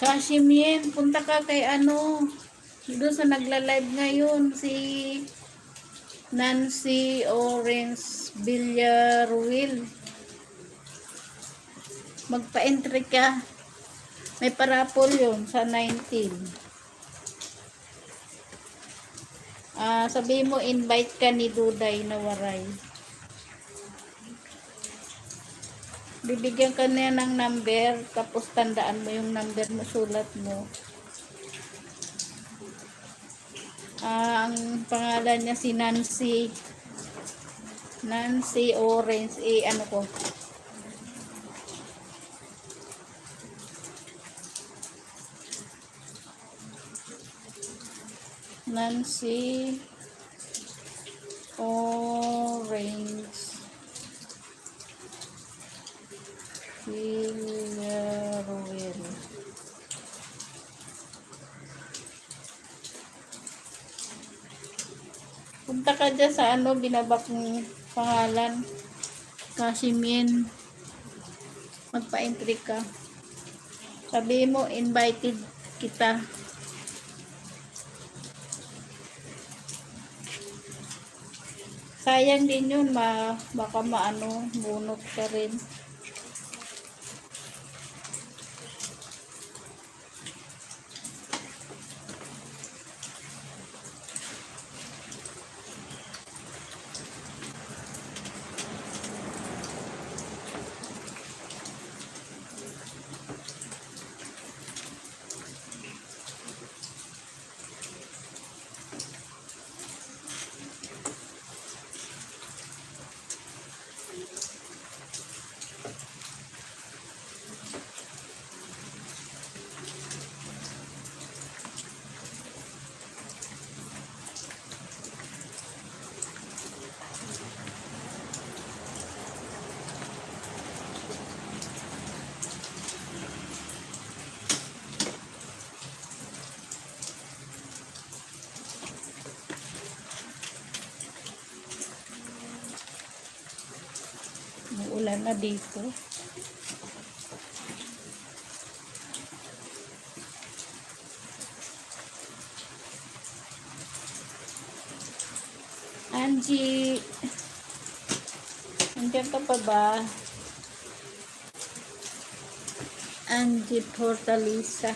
Kashimien, punta ka kay doon sa nagla-live ngayon, si Nancy Orange Villarruel. Magpa-entry ka. May parapol yun sa 19. Sabi mo, invite ka ni Duday na Waray. Bibigyan ka niya ng number, tapos tandaan mo yung number mo, sulat mo. Ang pangalan niya si Nancy. Nancy Orange. Ano ko? Nancy Orange Villarroel. Punta ka dyan sa binabak ng pangalan. Kasimin. Magpa-entry ka. Sabi mo, invited kita. Sayang din yun, baka bunot ka rin. Ulan na dito. Angie, nandiyan ka pa ba? Angie Fortaleza.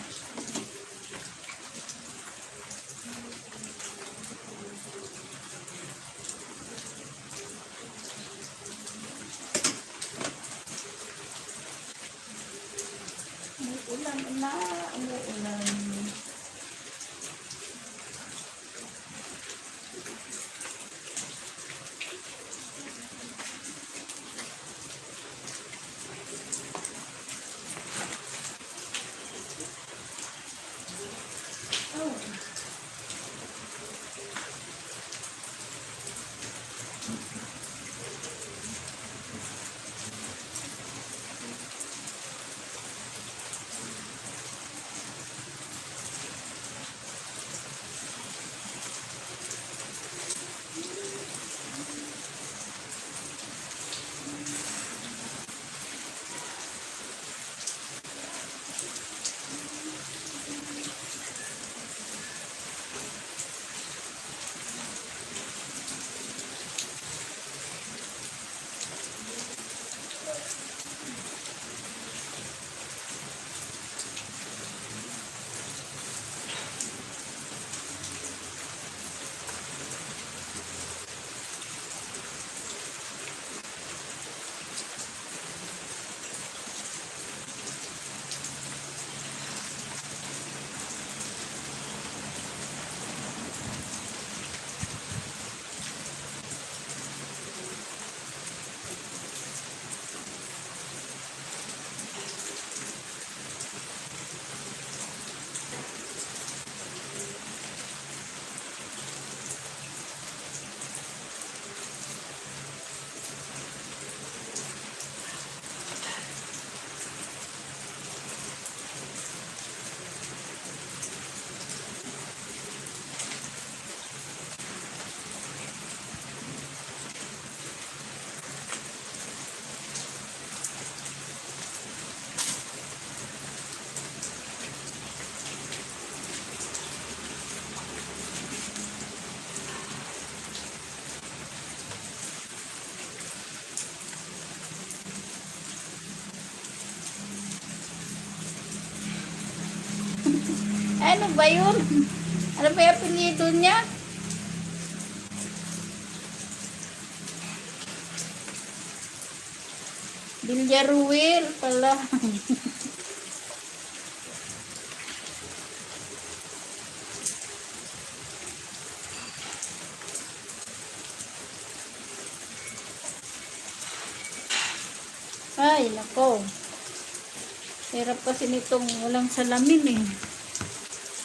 Umuulan. Ano ba yun? Ano ba yung apelyido niya? Villarruel pala. Ay, nako. Hirap kasi nitong walang salamin eh.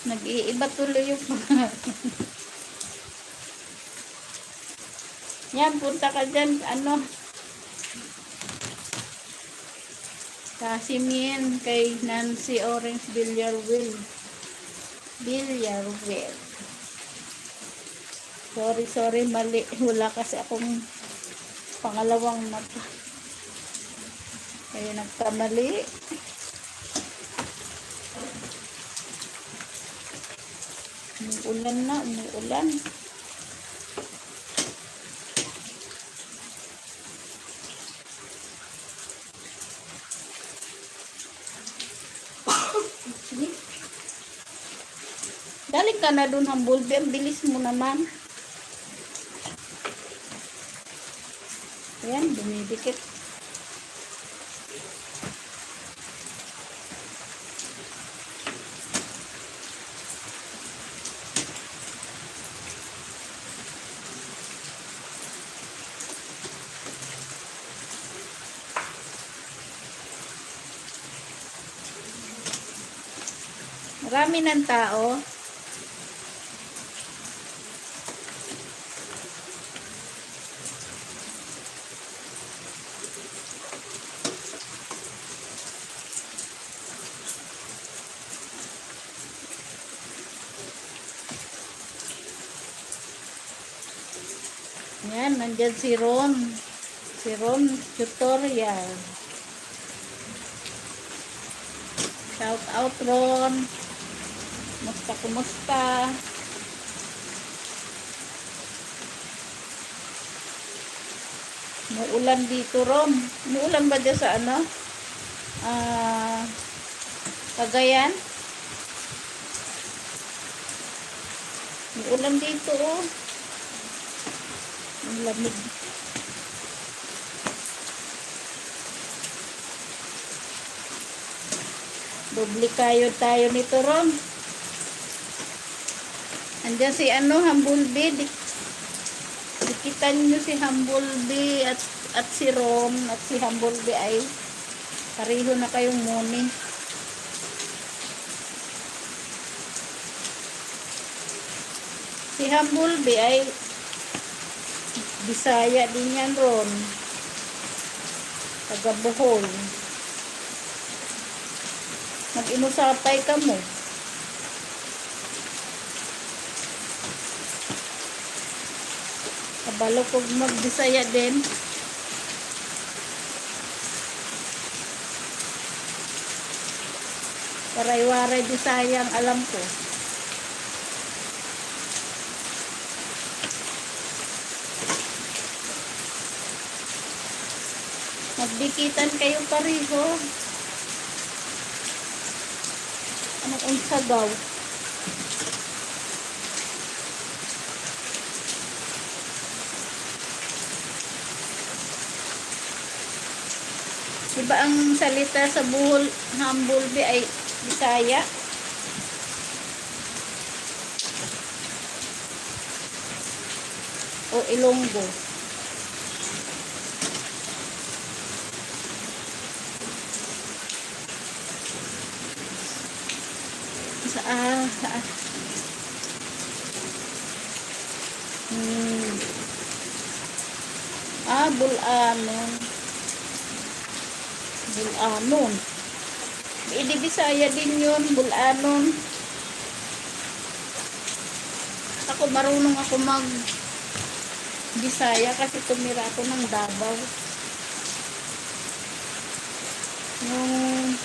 Nag-iiba tuloy yung Yan, punta ka dyan, ano, Kasimien kay Nancy Orange Villarreal. Villarreal. Sorry, mali. Wala kasi akong pangalawang mata. Kaya nagkamali. Umuulan na, umuulan. Galing ka na dun, Humblebee. Ang bilis mo naman. Ayan, dumidikit. Marami ng tao. Yan, nandyan si Ron. Si Ron Tutorial. Shout out, Ron. Kumusta? Muulan dito, Ron. Muulan ba dyan sa ano? Cagayan? Muulan dito, oh. Ang lamig. Doble kayo tayo nito, Ron. Andiyan si ano, Humblebee. Dikitan nyo si Humblebee at si Ron at si Humblebee ay pareho na kayong muni. Si Humblebee ay Bisaya din yan, Ron. Taga Bohol. Mag-inusapay ka mo. Kabalo kog mag-Bisaya din. Waray-waray Bisaya ang alam ko. Magdikitan kayo pareho. Anong unsagaw? Diba ang salita sa Bohol, Humblebee ay Bisaya? O Ilonggo? Saan? Bulanon. Bulanon. Hindi Bisaya din yun, Bulanon. Ako marunong ako mag Bisaya kasi tumira ako ng Davao. Yung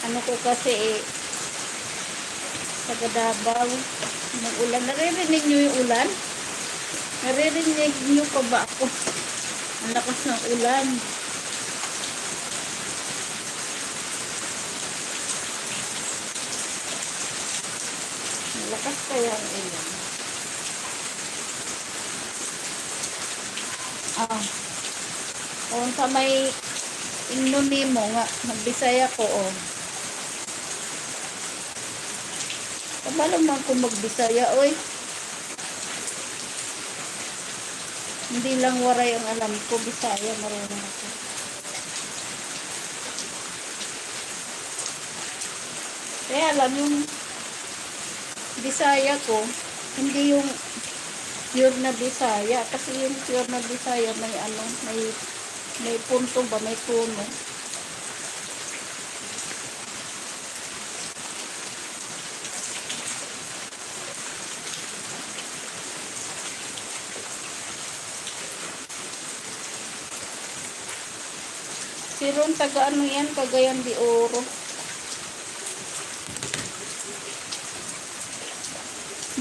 ano ko kasi taga Davao. Yung ulan. Naririnig nyo yung ulan? Naririnig nyo pa ba ako? Ang lakas ng ulan. Malakas kaya ang ulan. Kung sa may Inunimo nga, magbisaya ko, Kabalo man ko magbisaya, oy. Hindi lang waray ang alam ko, Bisaya, marunong ako. Kaya lang yung Bisaya ko, hindi yung pure na Bisaya. Kasi yung pure na Bisaya may ano, may punto ba, may tono. Si Ron, taga ano yan, Cagayan de Oro.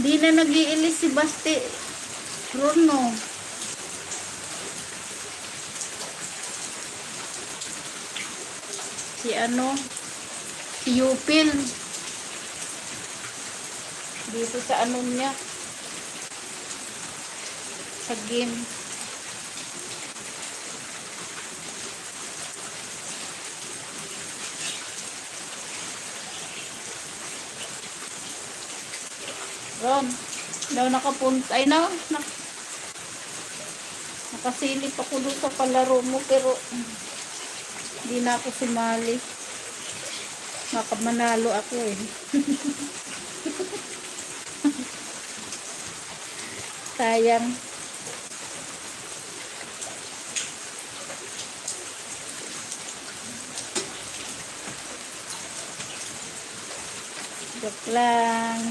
Di na nag-iilis si Basti Ron, no? Si ano, si Yupil. Dito sa ano niya, sa game. Ron, daw nakapunta. Ay na, nakasilip ako doon sa palaro mo, pero hindi na ako sumali. Makamanalo ako eh. Sayang. Joke lang.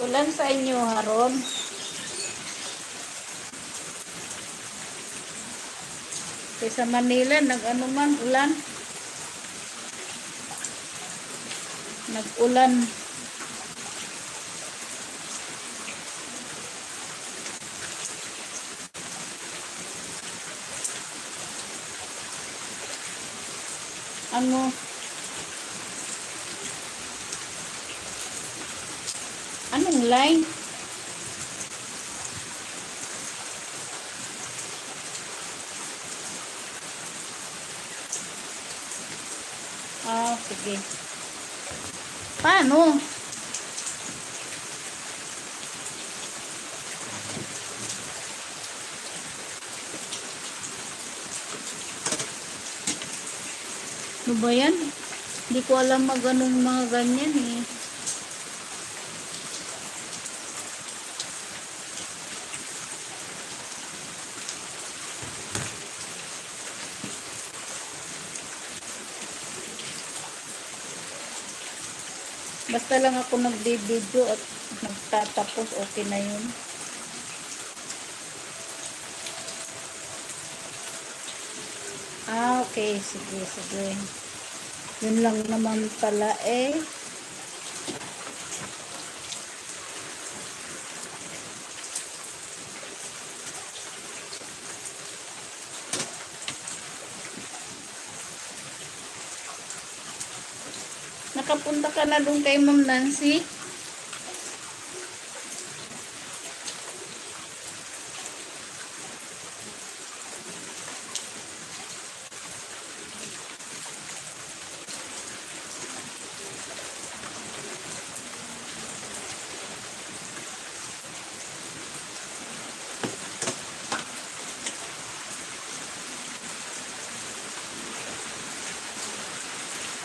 Ulan sa inyo, Haron. Sa Manila, nag-ano man, ulan. Nag-ulan. Ano? Anong line? Ah, sige. Paano? Ano ba yan? Hindi ko alam ganun mga ganyan eh. Basta lang ako nagde-video at nagtatapos, okay na yun. Ah, okay. Sige, sige. Yun lang naman pala eh. Nakapunta ka na doon kay Ma'am Nancy?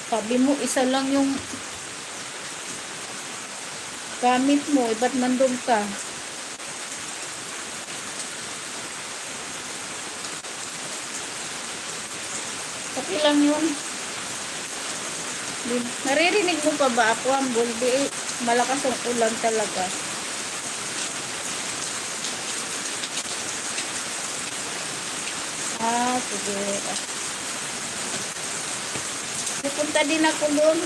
Sabi mo, isa lang yung gamit mo, ba't nandun ka? Okay lang yun. Naririnig mo pa ba ako ang bulbi? Malakas ang ulan talaga. Ah, sige. Pupunta din ako doon.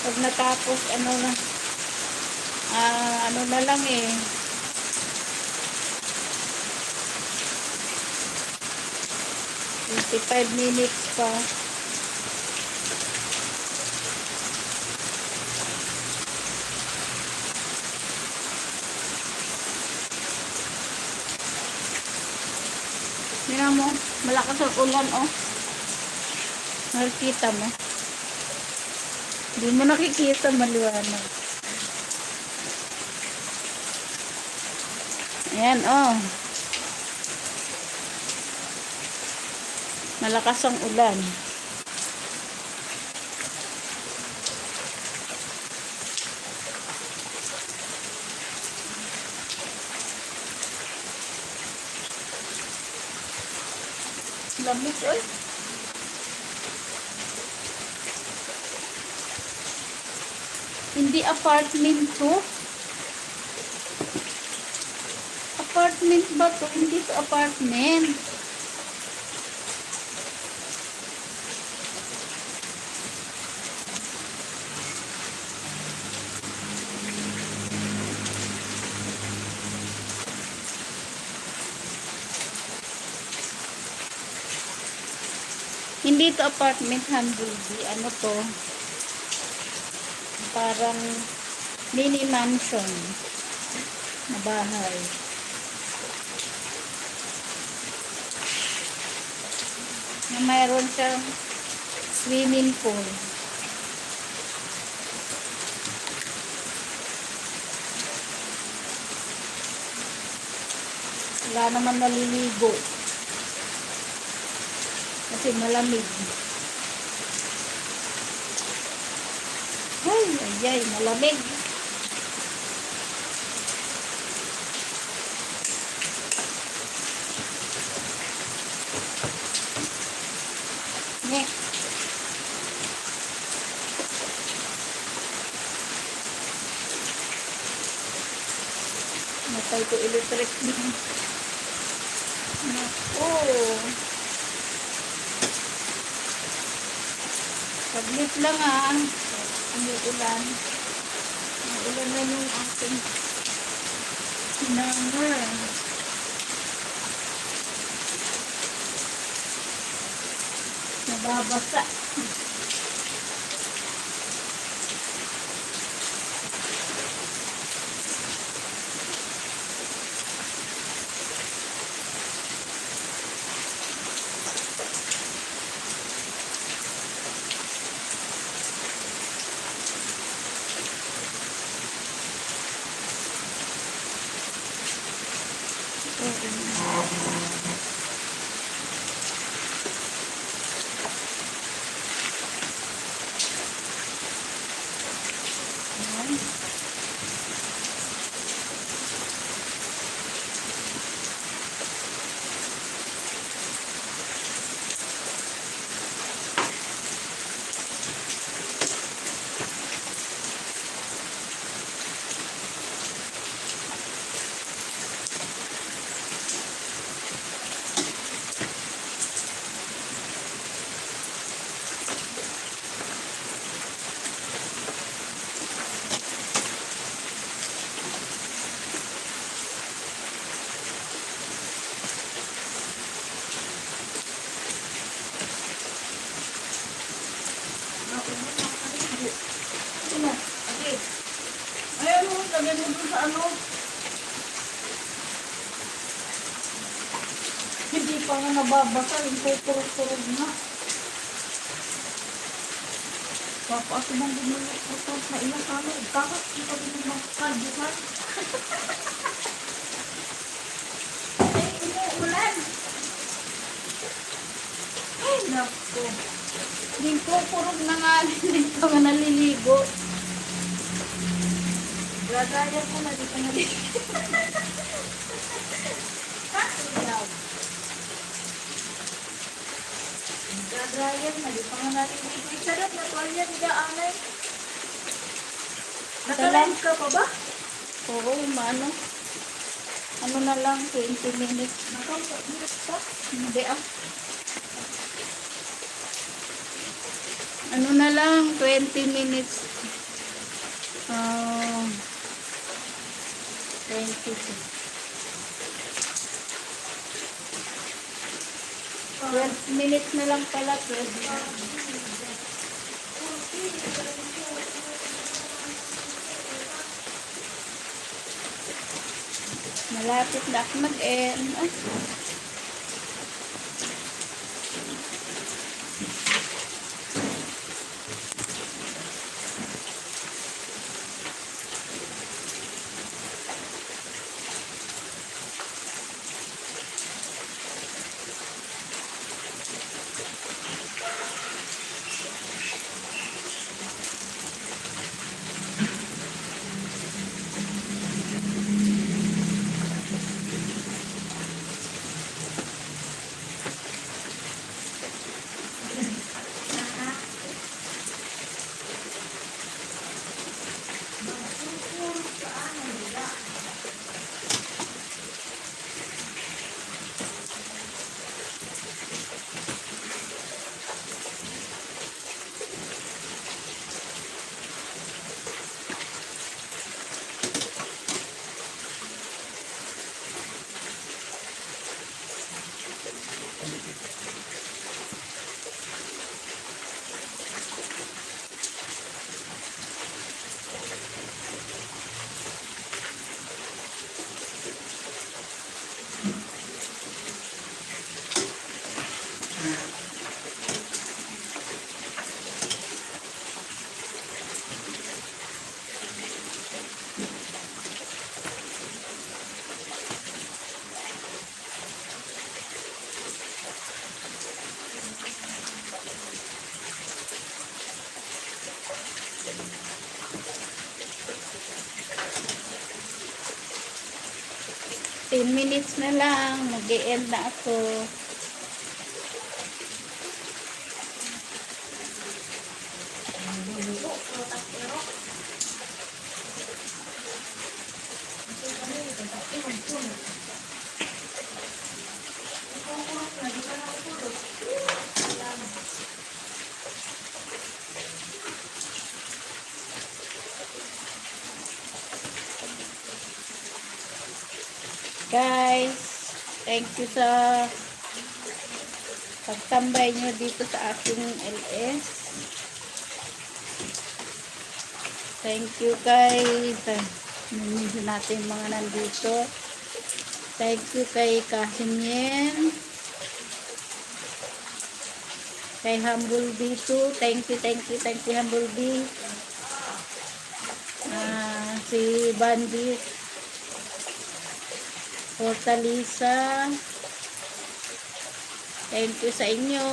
Pag natapos, ano na lang eh. 25 minutes pa. Tingnan mo, malakas ang ulan, oh. Nakikita mo. Hindi mo nakikita, maliwanag. Ayan, oh. Malakas ang ulan. Lamig, oy. Hindi apartment to. Apartment ba to? Hindi to apartment. Hindi to apartment, Humblebee. Ano to? Parang mini mansion na bahay. Na mayroon siyang swimming pool. Wala naman naliligo. Kasi malamig. Ay, malamig. Ne. Matay ko electric din. Nako. Saglit lang ah. Ang ulan. Ang ulan na yung aking number. Nababasa. Ayan mo, lagyan mo dun sa ano. Hindi pa nga nababasa, yung pupurog-purog na. Papa, ako bang bumulog-purog na ilang kami. Kakak, kita din yung mga kalbukan. Ay, umuulan. Ay, naku. Hindi pupurog na nga. Hindi pa nga naliligo. Lagayan ko na, di pa naliligo. Gagayan na, di pa nga natin dito. Sarap na tuwalya, nila anay. Nakalands ka pa ba? Oo, maano. Ano na lang, 20 minutes. Nakalands pa? Hindi ah. Ano na lang, 20 minutes. 22. 12 minutes na lang pala, 12 minutes. Malapit na ako mag-end. Ten minutes na lang, mag-e-end na ako. Lulo, prutas pero. Kasi kami, kasi magpuno. Ikaw kurot na, di ka na ukulot. Alam. Guys, thank you sa pagtambay nyo dito sa aking LS. Thank you guys. Minsan natin mga nandito. Thank you kay Kasimyen. Kay Humble B2. Thank you Humble B. Si Bandit. Fortaleza. Thank you sa inyo.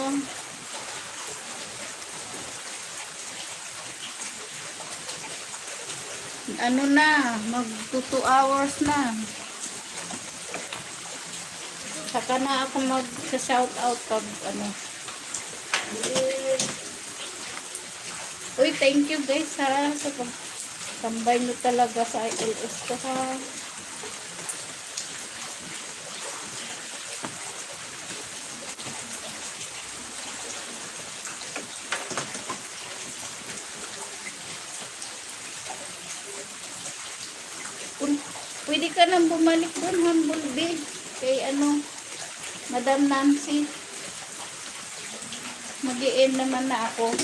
Ano na, mag 2 hours na. Saka na ako mag-shout out pag ano. Uy, thank you guys ha sa pagtambay nyo talaga sa ILS ko ha. Pwede ka nang bumalik doon, Humble B. Kay ano, Madam Nancy. Mag-i-end naman na ako.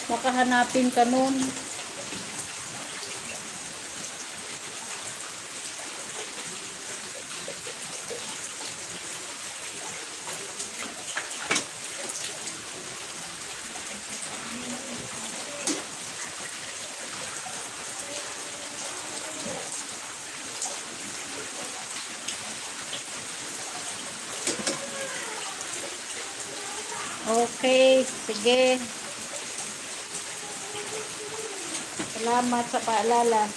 Baka hanapin ka nun. Okay, sige. Salamat sa paalala.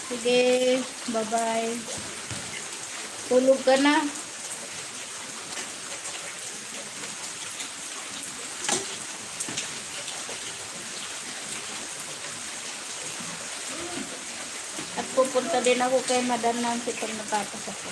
Sige, bye-bye. Tulog ka na. At pupunta din ako kay Madam Nancy pag natapos ako.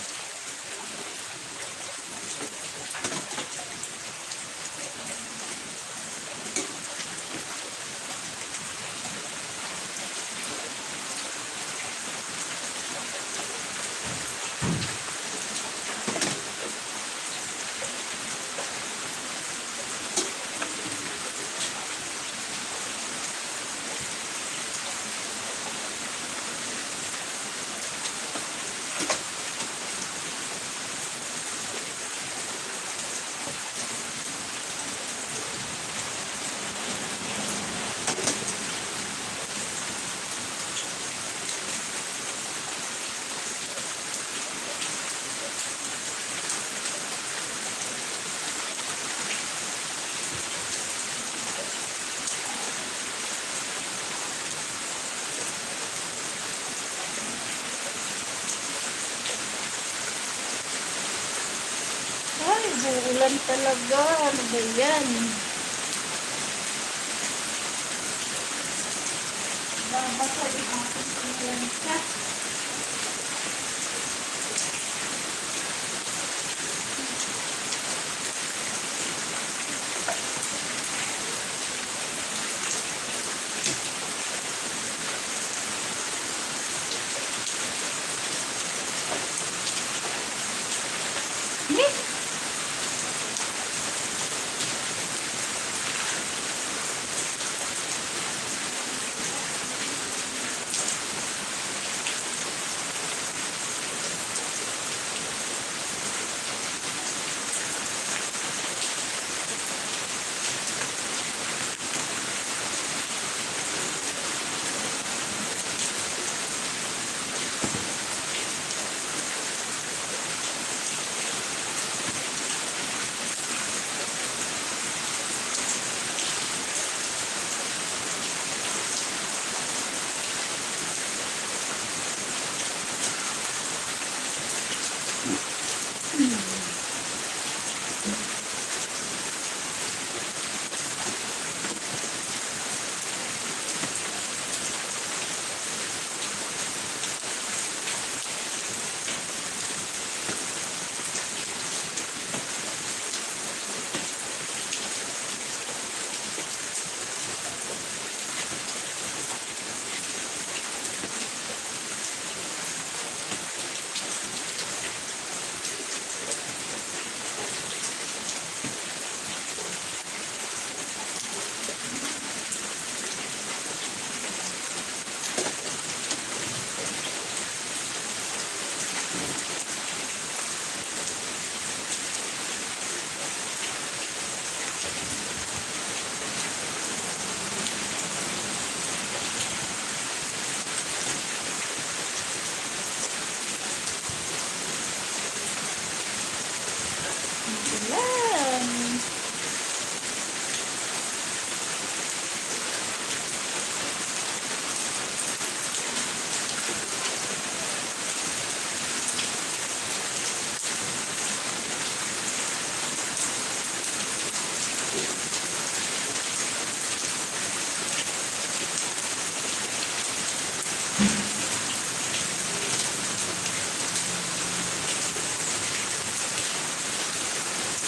Ay, buulan talaga. Ano ba yan? Babasa yung aking pinalansa.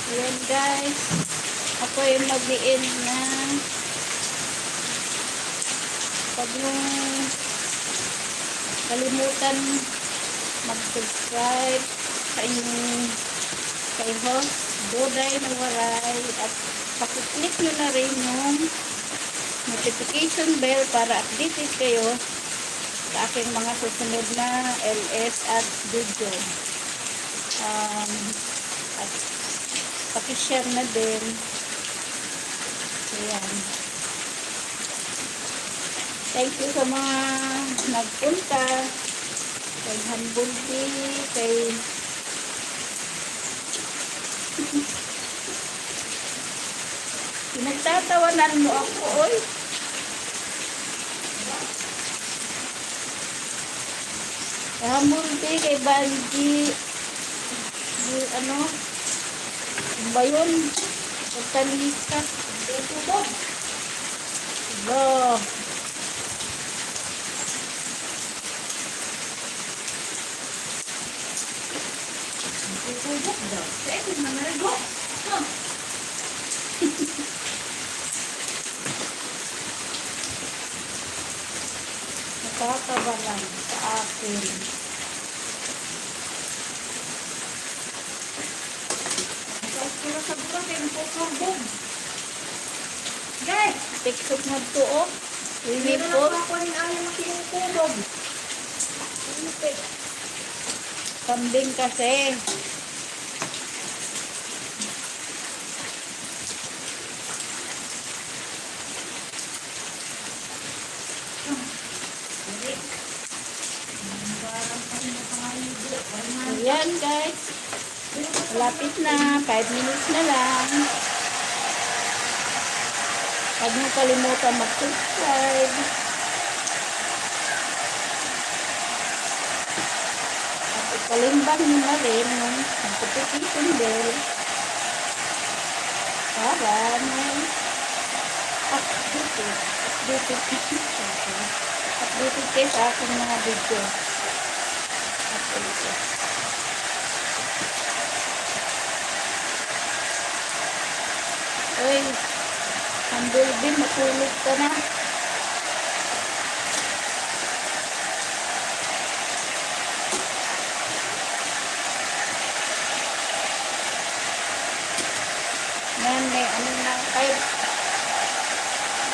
Ayan guys. Ako yung mag-i-end na. Pag yung kalimutan mag-subscribe sa inyong kay host Doday Nawaray at pakiclick nyo na rin yung notification bell para updated kayo sa aking mga susunod na LS at video. At pakishare na din. Ayan. Thank you sa mga nagpunta kay Hambulbi, kay pinagtatawanan mo ako, oy. Kay Hambulbi, kay Banji, ano ba yun? Pagtalisa. Hello. Tutubok daw. Pwede na narigo. Nakakabalan sa akin. Pura sa buka kayo ng pokobog. Guys! Tiksok na to, oh. Hindi na Winipot. lang ako rin ayaw na kinukubog. Kambing kasi. Ayan guys. Malapit na. 5 minutes na lang. Huwag mo kalimutan mag-subscribe. At ikalimbang nyo na rin yung notification bell para may updated kayo sa aking mga video. Uy, ang bulbin, matulog ka na. Yan, may ano na,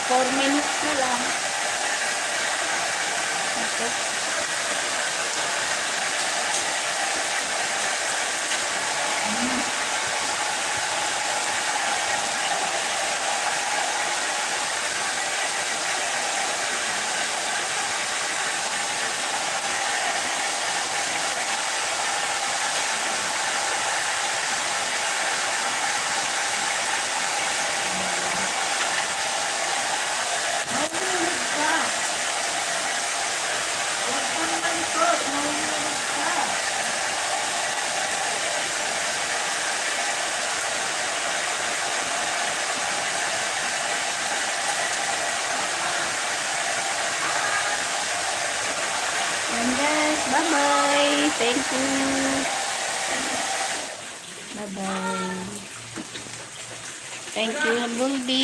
4 minutes na lang. Okay. Mahulog ka. Huwag ka naman ito. Mahulog ka. And guys, bye-bye. Thank you. Bye-bye. Thank you, Bulbi.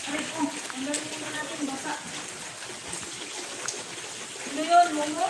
Ay, ang galing naman natin basa. Ano yun, mungo?